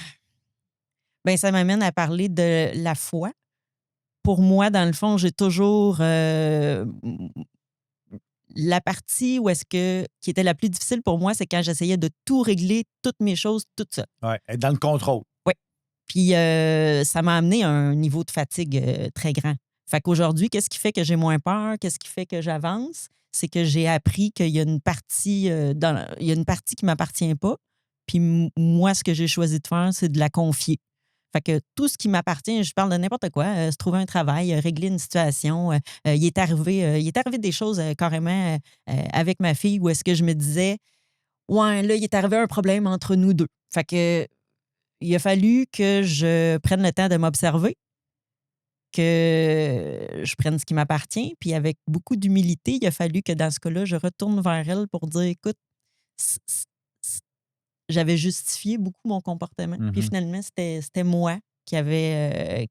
Bien, ça m'amène à parler de la foi. Pour moi, dans le fond, j'ai toujours la partie qui était la plus difficile pour moi, c'est quand j'essayais de tout régler, toutes mes choses, toute seule. Oui, être dans le contrôle. Oui. Puis ça m'a amené à un niveau de fatigue très grand. Fait qu'aujourd'hui, qu'est-ce qui fait que j'ai moins peur? Qu'est-ce qui fait que j'avance? C'est que j'ai appris qu'il y a une partie il y a une partie qui ne m'appartient pas. Puis moi, ce que j'ai choisi de faire, c'est de la confier. Fait que tout ce qui m'appartient, je parle de n'importe quoi, se trouver un travail, régler une situation. Il est arrivé des choses carrément avec ma fille où est-ce que je me disais, ouais, là, il est arrivé un problème entre nous deux. Fait que il a fallu que je prenne le temps de m'observer, que je prenne ce qui m'appartient, puis avec beaucoup d'humilité, il a fallu que dans ce cas-là, je retourne vers elle pour dire, écoute, j'avais justifié beaucoup mon comportement. Mm-hmm. Puis finalement, c'était moi qui avait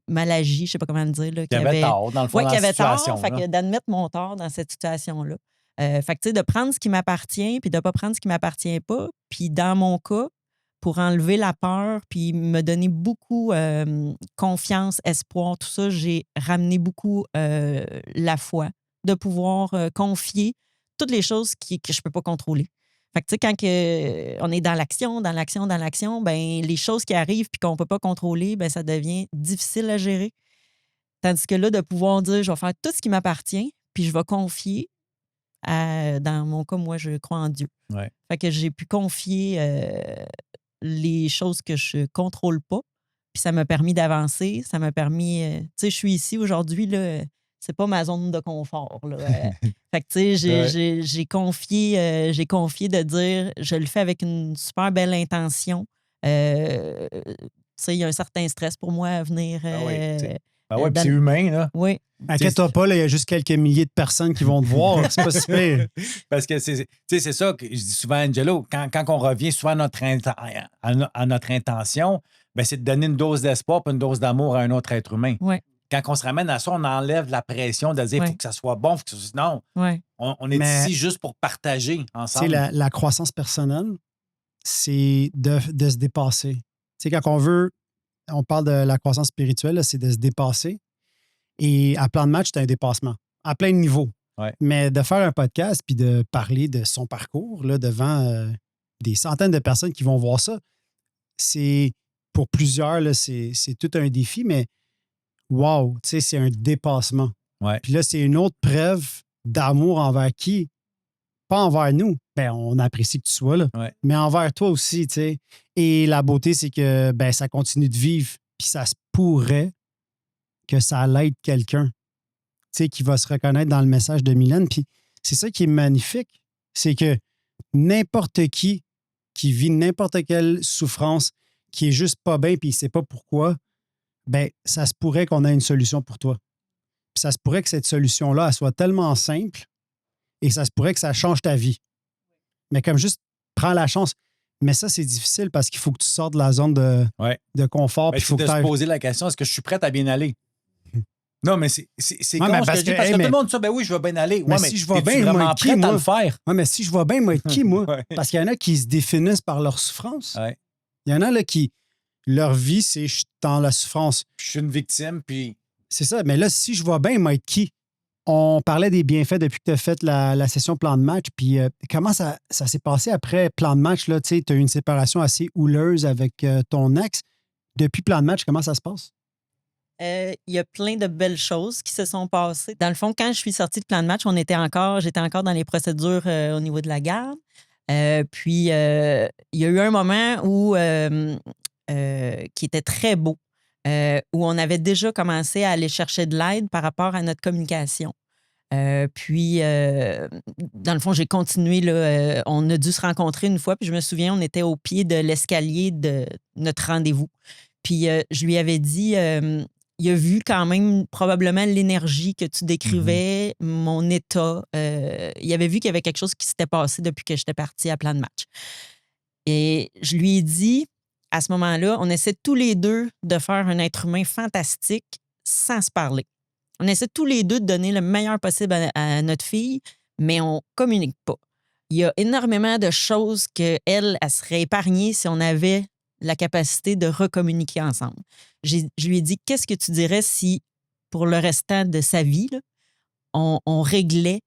mal agi, je ne sais pas comment le dire. Là, qui avait tort, dans le fond, ouais, dans qui la avait situation. tort, fait que d'admettre mon tort dans cette situation-là. Fait que, tu sais, de prendre ce qui m'appartient, puis de ne pas prendre ce qui ne m'appartient pas. Puis dans mon cas, pour enlever la peur, puis me donner beaucoup confiance, espoir, tout ça, j'ai ramené beaucoup la foi, de pouvoir confier toutes les choses que je ne peux pas contrôler. Fait que, tu sais, quand on est dans l'action, ben les choses qui arrivent puis qu'on ne peut pas contrôler, ben ça devient difficile à gérer. Tandis que là, de pouvoir dire, je vais faire tout ce qui m'appartient, puis je vais confier, dans mon cas, moi, je crois en Dieu. Ouais. Fait que j'ai pu confier les choses que je contrôle pas. Puis ça m'a permis d'avancer. Ça m'a permis... tu sais, je suis ici aujourd'hui, là, c'est pas ma zone de confort. Là. Fait que, tu sais, j'ai confié de dire, je le fais avec une super belle intention. Tu sais, il y a un certain stress pour moi à venir. Puis c'est humain, là. Oui. Inquiète-toi pas, là, il y a juste quelques milliers de personnes qui vont te voir. C'est pas si pire. Parce que c'est ça que je dis souvent à Angelo, quand on revient souvent à notre intention, ben, c'est de donner une dose d'espoir et une dose d'amour à un autre être humain. Ouais. Quand on se ramène à ça, on enlève la pression de dire il faut que ça soit bon, non. Ouais. On est ici juste pour partager ensemble. La croissance personnelle, c'est de se dépasser. Tu sais, quand on parle de la croissance spirituelle, là, c'est de se dépasser. Et à Plan de match, c'est un dépassement, à plein de niveaux. Ouais. Mais de faire un podcast puis de parler de son parcours là, devant des centaines de personnes qui vont voir ça, c'est pour plusieurs, là, c'est tout un défi, mais wow, tu sais, c'est un dépassement. Ouais. Puis là, c'est une autre preuve d'amour envers qui? Pas envers nous. Ben, on apprécie que tu sois là, mais envers toi aussi, tu sais. Et la beauté, c'est que ben, ça continue de vivre, puis ça se pourrait que ça l'aide quelqu'un, tu sais, qui va se reconnaître dans le message de Mylène. Puis c'est ça qui est magnifique, c'est que n'importe qui vit n'importe quelle souffrance, qui est juste pas bien puis il sait pas pourquoi, ben ça se pourrait qu'on ait une solution pour toi. Puis ça se pourrait que cette solution-là, elle soit tellement simple et ça se pourrait que ça change ta vie. Mais comme juste, prends la chance. Mais ça, c'est difficile parce qu'il faut que tu sortes de la zone de confort. Mais il faut de se poser la question, est-ce que je suis prête à bien aller? Non, mais c'est con parce que tout le monde dit, ben oui, je vais bien aller. Mais si je vais bien, vraiment prête à le faire. Oui, mais si je vais bien, moi, être qui, moi? Parce qu'il y en a qui se définissent par leur souffrance. Ouais. Il y en a là qui, leur vie, c'est je suis dans la souffrance. Je suis une victime, puis... C'est ça. Mais là, si je vais bien, moi, être qui? On parlait des bienfaits depuis que tu as fait la session plan de match. Puis comment ça s'est passé après plan de match? Tu as eu une séparation assez houleuse avec ton ex. Depuis plan de match, comment ça se passe? Il y a plein de belles choses qui se sont passées. Dans le fond, quand je suis sortie de plan de match, j'étais encore dans les procédures au niveau de la garde. Puis, il y a eu un moment qui était très beau, où on avait déjà commencé à aller chercher de l'aide par rapport à notre communication. Puis, dans le fond, j'ai continué. Là, on a dû se rencontrer une fois, puis je me souviens, on était au pied de l'escalier de notre rendez-vous. Puis, je lui avais dit... il a vu quand même probablement l'énergie que tu décrivais, mon état. Il avait vu qu'il y avait quelque chose qui s'était passé depuis que j'étais partie à plan de match. Et je lui ai dit, à ce moment-là, on essaie tous les deux de faire un être humain fantastique sans se parler. On essaie tous les deux de donner le meilleur possible à notre fille, mais on ne communique pas. Il y a énormément de choses qu'elle serait épargnée si on avait la capacité de recommuniquer ensemble. Je lui ai dit, qu'est-ce que tu dirais si, pour le restant de sa vie, là, on réglait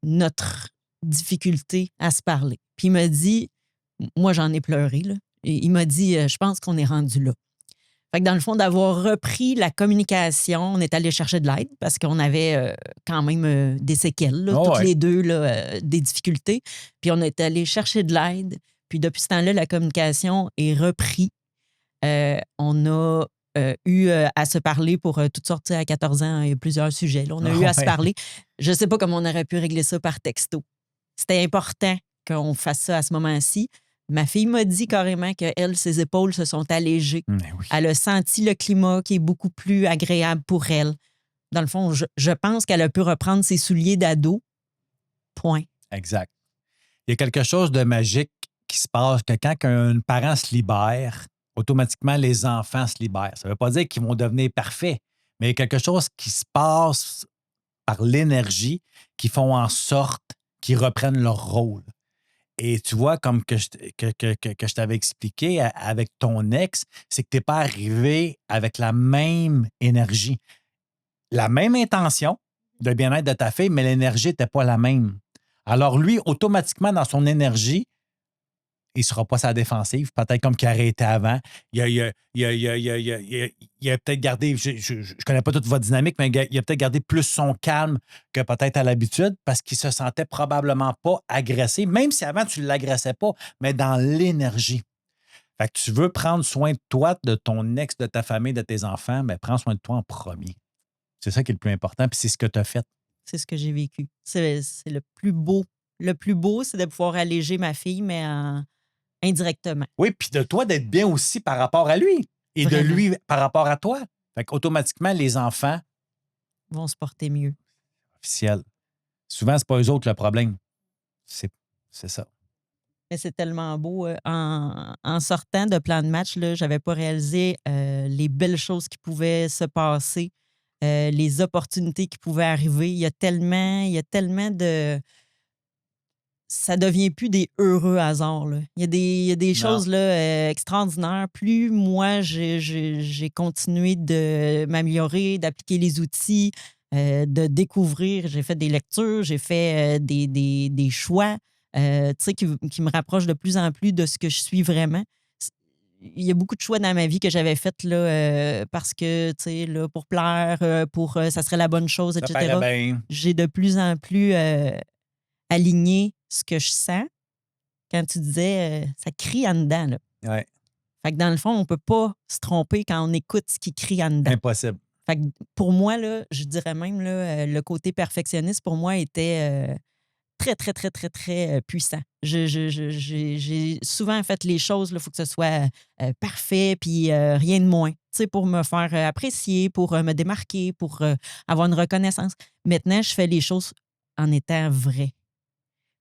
notre difficulté à se parler? Puis il m'a dit, moi j'en ai pleuré, là. Et il m'a dit, je pense qu'on est rendu là. Fait que dans le fond, d'avoir repris la communication, on est allé chercher de l'aide parce qu'on avait quand même des séquelles, là, toutes les deux, là, des difficultés. Puis on est allé chercher de l'aide. Puis depuis ce temps-là, la communication est reprise. On a eu à se parler pour toutes sortes. À 14 ans, il y a plusieurs sujets. Là, on a eu à se parler. Je ne sais pas comment on aurait pu régler ça par texto. C'était important qu'on fasse ça à ce moment-ci. Ma fille m'a dit carrément qu'elle, ses épaules se sont allégées. Oui. Elle a senti le climat qui est beaucoup plus agréable pour elle. Dans le fond, je pense qu'elle a pu reprendre ses souliers d'ado. Point. Exact. Il y a quelque chose de magique qui se passe que quand un parent se libère, automatiquement, les enfants se libèrent. Ça ne veut pas dire qu'ils vont devenir parfaits, mais il y a quelque chose qui se passe par l'énergie qui font en sorte qu'ils reprennent leur rôle. Et tu vois, comme que je t'avais expliqué avec ton ex, c'est que tu n'es pas arrivé avec la même énergie. La même intention de bien-être de ta fille, mais l'énergie n'était pas la même. Alors lui, automatiquement, dans son énergie, il ne sera pas sa défensive, peut-être comme qu'il aurait été avant. Il a peut-être gardé, je ne connais pas toute votre dynamique, mais il a peut-être gardé plus son calme que peut-être à l'habitude parce qu'il se sentait probablement pas agressé, même si avant tu ne l'agressais pas, mais dans l'énergie. Fait que tu veux prendre soin de toi, de ton ex, de ta famille, de tes enfants, mais prends soin de toi en premier. C'est ça qui est le plus important, puis c'est ce que tu as fait. C'est ce que j'ai vécu. C'est le plus beau. Le plus beau, c'est de pouvoir alléger ma fille, mais indirectement. Oui, puis de toi d'être bien aussi par rapport à lui et Vraiment. de lui par rapport à toi. Fait qu'automatiquement, les enfants, Vont se porter mieux. officiels, souvent, c'est pas eux autres le problème. C'est ça. Mais c'est tellement beau. En sortant de plan de match, je n'avais pas réalisé les belles choses qui pouvaient se passer, les opportunités qui pouvaient arriver. Il y a tellement de... Ça devient plus des heureux hasards, là. Il y a des Non. choses là, extraordinaires. Plus moi, j'ai continué de m'améliorer, d'appliquer les outils, de découvrir. J'ai fait des lectures, j'ai fait des choix tu sais, qui me rapprochent de plus en plus de ce que je suis vraiment. Il y a beaucoup de choix dans ma vie que j'avais fait là, parce que, tu sais, là, pour plaire, pour ça serait la bonne chose, Ça paraît etc. bien. J'ai de plus en plus aligné ce que je sens. Quand tu disais, ça crie en dedans. Là. Ouais, Fait que dans le fond, on ne peut pas se tromper quand on écoute ce qui crie en dedans. impossible. Fait que pour moi, là, je dirais même, là, le côté perfectionniste, pour moi, était très, très, très, très, très puissant. J'ai souvent fait les choses, il faut que ce soit parfait, puis rien de moins. Tu sais, pour me faire apprécier, pour me démarquer, pour avoir une reconnaissance. Maintenant, je fais les choses en étant vrai.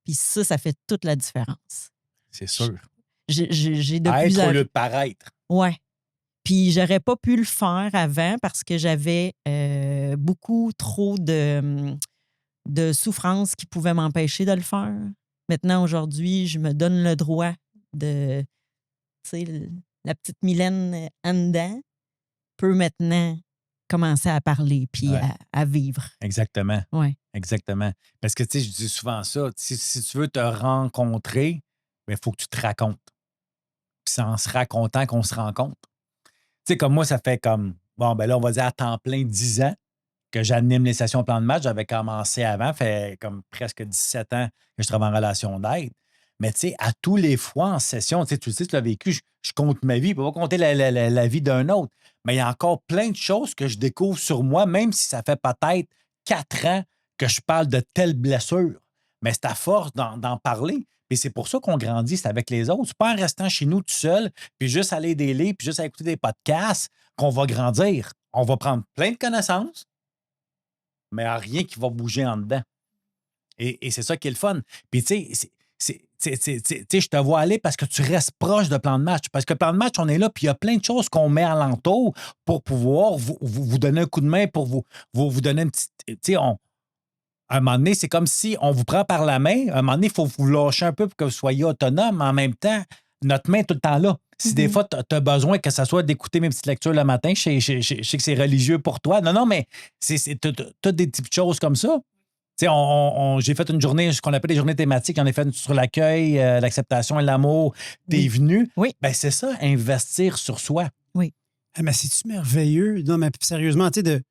Puis ça fait toute la différence. C'est sûr. J'ai de À plus être en... au lieu de paraître. Ouais. Puis j'aurais pas pu le faire avant parce que j'avais beaucoup trop de souffrances qui pouvaient m'empêcher de le faire. Maintenant, aujourd'hui, je me donne le droit de... Tu sais, la petite Mylène en dedans peut maintenant commencer à parler puis Ouais. à vivre. Exactement. Ouais. Exactement. Parce que, tu sais, je dis souvent ça. Si tu veux te rencontrer, il faut que tu te racontes. Puis c'est en se racontant qu'on se rencontre. Tu sais, comme moi, ça fait comme, bon, ben là, on va dire à temps plein 10 ans que j'anime les sessions plan de match. J'avais commencé avant, fait comme presque 17 ans que je travaille en relation d'aide. Mais tu sais, à tous les fois en session, tu sais, tu le sais, tu l'as vécu, je compte ma vie, je ne peux pas compter la vie d'un autre. Mais il y a encore plein de choses que je découvre sur moi, même si ça fait peut-être 4 ans que je parle de telle blessure. Mais c'est à force d'en parler. Puis c'est pour ça qu'on grandit, c'est avec les autres. C'est pas en restant chez nous tout seul, puis juste aller des livres, puis juste à écouter des podcasts qu'on va grandir. On va prendre plein de connaissances, mais à rien qui va bouger en dedans. Et c'est ça qui est le fun. Puis, tu sais, je te vois aller parce que tu restes proche de plan de match. Parce que plan de match, on est là, puis il y a plein de choses qu'on met alentour pour pouvoir vous donner un coup de main, pour vous donner une petite. Tu sais, à un moment donné, c'est comme si on vous prend par la main. À un moment donné, il faut vous lâcher un peu pour que vous soyez autonome, mais en même temps, notre main est tout le temps là. Si des fois, tu as besoin que ça soit d'écouter mes petites lectures le matin, je sais que c'est religieux pour toi. Non, mais tu as des petites choses comme ça. Tu sais, j'ai fait une journée, ce qu'on appelle les journées thématiques. J'en ai fait une sur l'accueil, l'acceptation et l'amour. T'es venu. Oui. Ben, c'est ça, investir sur soi. Oui. Mais c'est-tu merveilleux? Non, mais sérieusement, tu sais,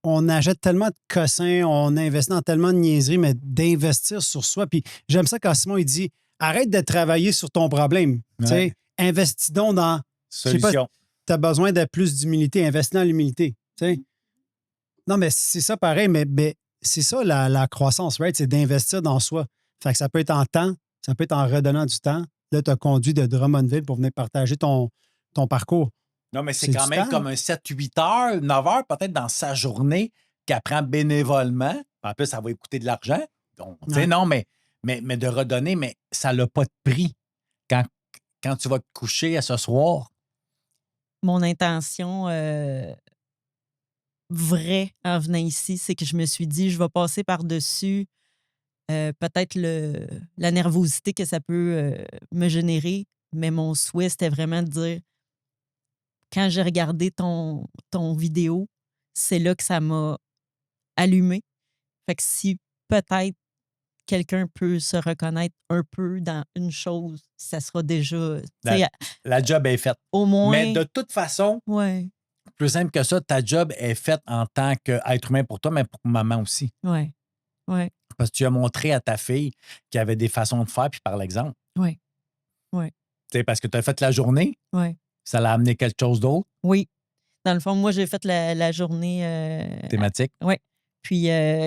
on achète tellement de cossins, on investit dans tellement de niaiseries, mais d'investir sur soi. Puis j'aime ça quand Simon, il dit arrête de travailler sur ton problème. Tu sais, investis donc dans. Solution. Tu as besoin de plus d'humilité, investis dans l'humilité. Tu sais. Non, mais c'est ça pareil, mais c'est ça la croissance, right? C'est d'investir dans soi. Fait que ça peut être en temps, ça peut être en redonnant du temps. Là, tu as conduit de Drummondville pour venir partager ton parcours. Non, mais c'est C'est quand du même temps. comme un 7-8 heures, 9 heures peut-être dans sa journée qu'elle prend bénévolement. En plus, ça va coûter de l'argent. Donc, tu sais, Ouais. non, mais de redonner, mais ça n'a pas de prix. Quand tu vas te coucher à ce soir, Mon intention vraie en venant ici, c'est que je me suis dit, je vais passer par-dessus peut-être la nervosité que ça peut me générer, mais mon souhait, c'était vraiment de dire, quand j'ai regardé ton vidéo, c'est là que ça m'a allumé. Fait que si peut-être quelqu'un peut se reconnaître un peu dans une chose, ça sera déjà... La job est faite. Au moins... Mais de toute façon, ouais. plus simple que ça, ta job est faite en tant qu'être humain pour toi, mais pour maman aussi. Oui, oui. Parce que tu as montré à ta fille qu'il y avait des façons de faire, puis par l'exemple. Oui, oui. Tu sais, parce que tu as fait la journée, oui. ça l'a amené quelque chose d'autre. Oui. Dans le fond, moi, j'ai fait la journée... Thématique. Oui. Puis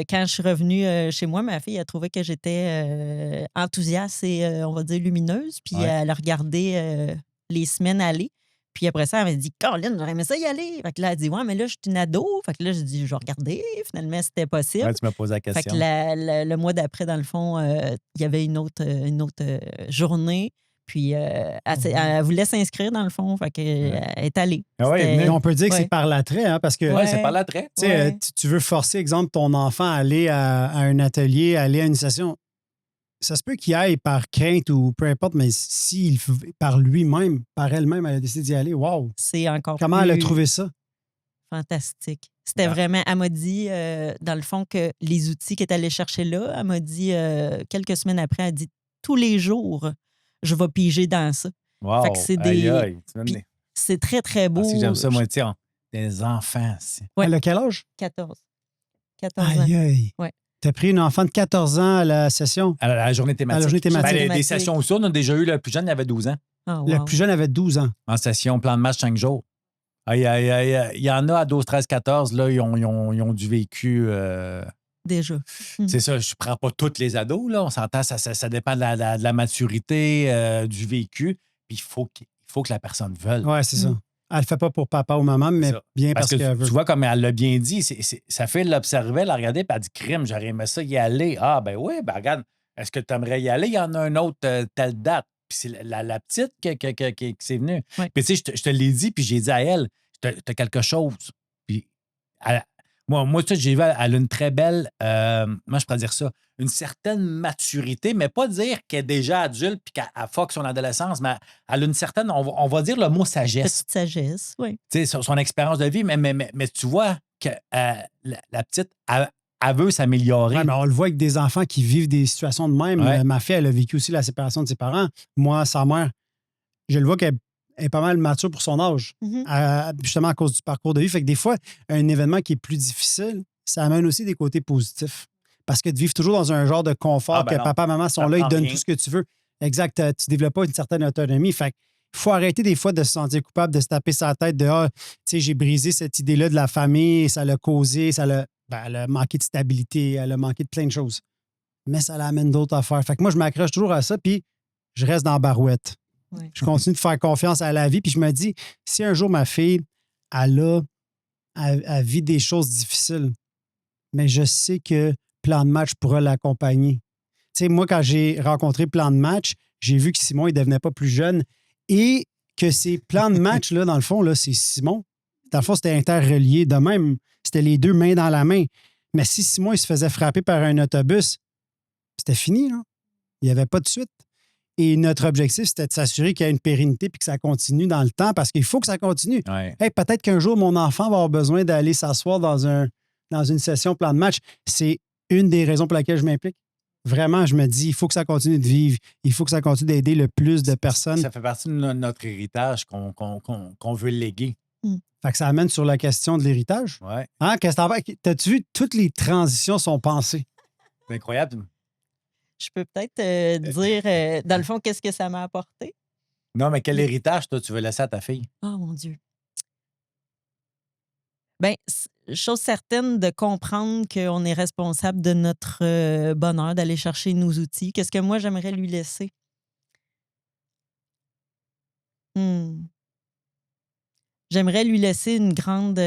quand je suis revenue chez moi, ma fille a trouvé que j'étais enthousiaste et, on va dire, lumineuse. Puis elle a regardé les semaines aller. Puis après ça, elle m'a dit « Caroline, j'aurais aimé ça y aller. » Fait que là, elle a dit « Ouais, mais là, je suis une ado. » Fait que là, j'ai dit « Je vais regarder. » Finalement, c'était possible. Ouais, tu m'as posé la question. Fait que le mois d'après, dans le fond, il y avait une autre journée. Puis elle voulait s'inscrire, dans le fond. Fait qu'elle est allée. Ah ouais, on peut dire que c'est par l'attrait, hein, parce que... Oui, c'est par l'attrait. Tu veux forcer, exemple, ton enfant à aller à un atelier, à aller à une session. Ça se peut qu'il aille par crainte ou peu importe, mais s'il, par lui-même, par elle-même, elle a décidé d'y aller, wow! C'est encore Comment elle a trouvé ça? Fantastique. C'était vraiment... Elle m'a dit, dans le fond, que les outils qu'elle est allée chercher là, elle m'a dit, quelques semaines après, elle a dit « Tous les jours, je vais piger dans ça. » Wow! Fait que c'est c'est très, très beau. Si j'aime ça, moi, tiens, des enfants. Ouais. Elle a quel âge? 14 ans. Aïe! Ouais. T'as pris une enfant de 14 ans à la session? À la journée thématique. À la journée thématique. Ben, des sessions où ça, on a déjà eu le plus jeune, il avait 12 ans. Oh, wow. Le plus jeune avait 12 ans. En session, plan de match 5 jours. Il y en a à 12, 13, 14, là, ils ont du vécu. Déjà. C'est ça, je ne prends pas tous les ados, là. On s'entend, ça dépend de la maturité, du vécu. Puis il faut que la personne veuille. Oui, c'est ça. Elle ne le fait pas pour papa ou maman, mais bien parce qu'elle veut. Tu vois, comme elle l'a bien dit, sa fille l'observait, la regardait, puis elle dit crime, j'aurais aimé ça y aller. Ah, ben oui, ben regarde, est-ce que tu aimerais y aller? Il y en a un autre telle date. Puis c'est la petite qui s'est venue. Ouais. Puis tu sais, je te l'ai dit, puis j'ai dit à elle, tu as quelque chose. Puis moi, tu sais, j'ai vu, elle a une très belle, moi, je pourrais dire ça, une certaine maturité, mais pas dire qu'elle est déjà adulte puis qu'elle fuck son adolescence, mais elle a une certaine, on va dire le mot sagesse. Petite sagesse, oui. Tu sais, son expérience de vie, mais tu vois que la petite, elle veut s'améliorer. Oui, mais on le voit avec des enfants qui vivent des situations de même. Ouais. Ma fille, elle a vécu aussi la séparation de ses parents. Moi, sa mère, je le vois qu'elle est pas mal mature pour son âge, justement à cause du parcours de vie. Fait que des fois, un événement qui est plus difficile, ça amène aussi des côtés positifs. Parce que de vivre toujours dans un genre de confort que papa, maman sont là, ils donnent tout ce que tu veux. Exact, tu ne développes pas une certaine autonomie. Fait qu'il faut arrêter des fois de se sentir coupable, de se taper sa tête de « tu sais, j'ai brisé cette idée-là de la famille, ça l'a causé, elle a manqué de stabilité, elle a manqué de plein de choses. » Mais ça l'amène d'autres affaires. Fait que moi, je m'accroche toujours à ça, puis je reste dans la barouette. Ouais. Je continue de faire confiance à la vie, puis je me dis, si un jour ma fille, elle vit des choses difficiles, mais je sais que Plan de match pourra l'accompagner. Tu sais, moi, quand j'ai rencontré Plan de match, j'ai vu que Simon, il ne devenait pas plus jeune et que ces plans de match, là, dans le fond, là, c'est Simon. Dans le fond, c'était interrelié. De même, c'était les deux mains dans la main. Mais si Simon, il se faisait frapper par un autobus, c'était fini, là. Il n'y avait pas de suite. Et notre objectif, c'était de s'assurer qu'il y a une pérennité puis que ça continue dans le temps parce qu'il faut que ça continue. Ouais. Hey, peut-être qu'un jour, mon enfant va avoir besoin d'aller s'asseoir dans une session plan de match. C'est une des raisons pour laquelle je m'implique. Vraiment, je me dis, il faut que ça continue de vivre. Il faut que ça continue d'aider le plus de personnes. Ça fait partie de notre héritage qu'on veut léguer. Fait que ça amène sur la question de l'héritage. Ouais. Hein? T'as-tu vu, toutes les transitions sont pensées. C'est incroyable. Je peux peut-être dire, dans le fond, qu'est-ce que ça m'a apporté? Non, mais quel héritage, toi, tu veux laisser à ta fille? Oh, mon Dieu. Bien, chose certaine de comprendre qu'on est responsable de notre bonheur, d'aller chercher nos outils. Qu'est-ce que moi, j'aimerais lui laisser? J'aimerais lui laisser une grande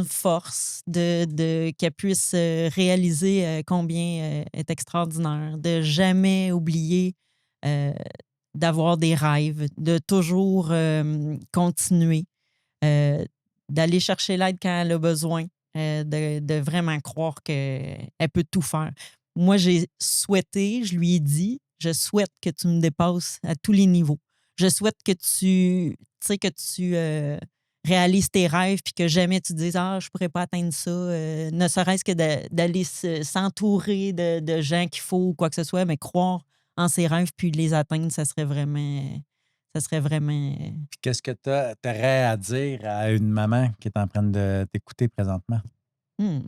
force qu'elle puisse réaliser combien est extraordinaire, de jamais oublier d'avoir des rêves, de toujours continuer, d'aller chercher l'aide quand elle a besoin, de vraiment croire qu'elle peut tout faire. Moi, j'ai souhaité, je lui ai dit, je souhaite que tu me dépasses à tous les niveaux. Je souhaite que tu réalises tes rêves puis que jamais tu te dises « Ah, je pourrais pas atteindre ça. Ne serait-ce que d'aller s'entourer de gens qu'il faut ou quoi que ce soit, mais croire en ses rêves puis les atteindre, ça serait vraiment... Puis qu'est-ce que tu aurais à dire à une maman qui est en train de t'écouter présentement? Je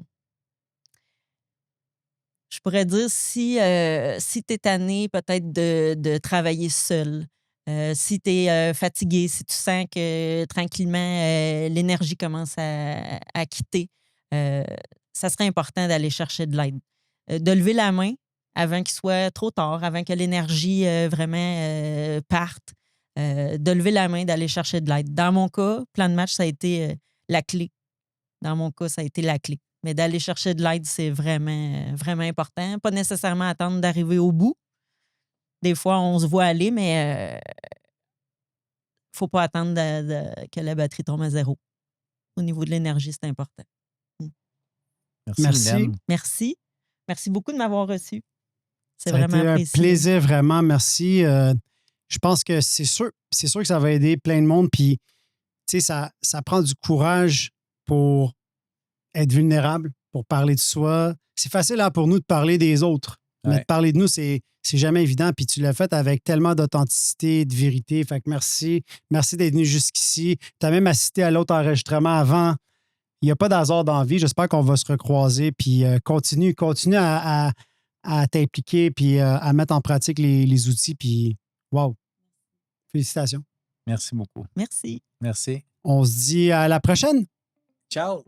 pourrais dire si tu es tanné peut-être de travailler seul, si tu es fatigué, si tu sens que tranquillement l'énergie commence à quitter, ça serait important d'aller chercher de l'aide. De lever la main avant qu'il soit trop tard, avant que l'énergie vraiment parte. De lever la main, d'aller chercher de l'aide. Dans mon cas, plan de match, ça a été la clé. Dans mon cas, ça a été la clé. Mais d'aller chercher de l'aide, c'est vraiment, vraiment important. Pas nécessairement attendre d'arriver au bout. Des fois, on se voit aller, mais faut pas attendre que la batterie tombe à zéro. Au niveau de l'énergie, c'est important. Merci, Mylène. Merci. Merci beaucoup de m'avoir reçu. C'est Ça a vraiment été apprécié. un plaisir, vraiment. Merci. Je pense que c'est sûr que ça va aider plein de monde. Puis, tu sais, ça prend du courage pour être vulnérable, pour parler de soi. C'est facile pour nous de parler des autres, mais de parler de nous, c'est jamais évident. Puis tu l'as fait avec tellement d'authenticité, de vérité. Fait que merci. Merci d'être venu jusqu'ici. Tu as même assisté à l'autre enregistrement avant. Il n'y a pas d'hasard dans la vie. J'espère qu'on va se recroiser. Puis continue à t'impliquer puis à mettre en pratique les outils. Puis, wow! Félicitations. Merci beaucoup. Merci. Merci. On se dit à la prochaine. Ciao.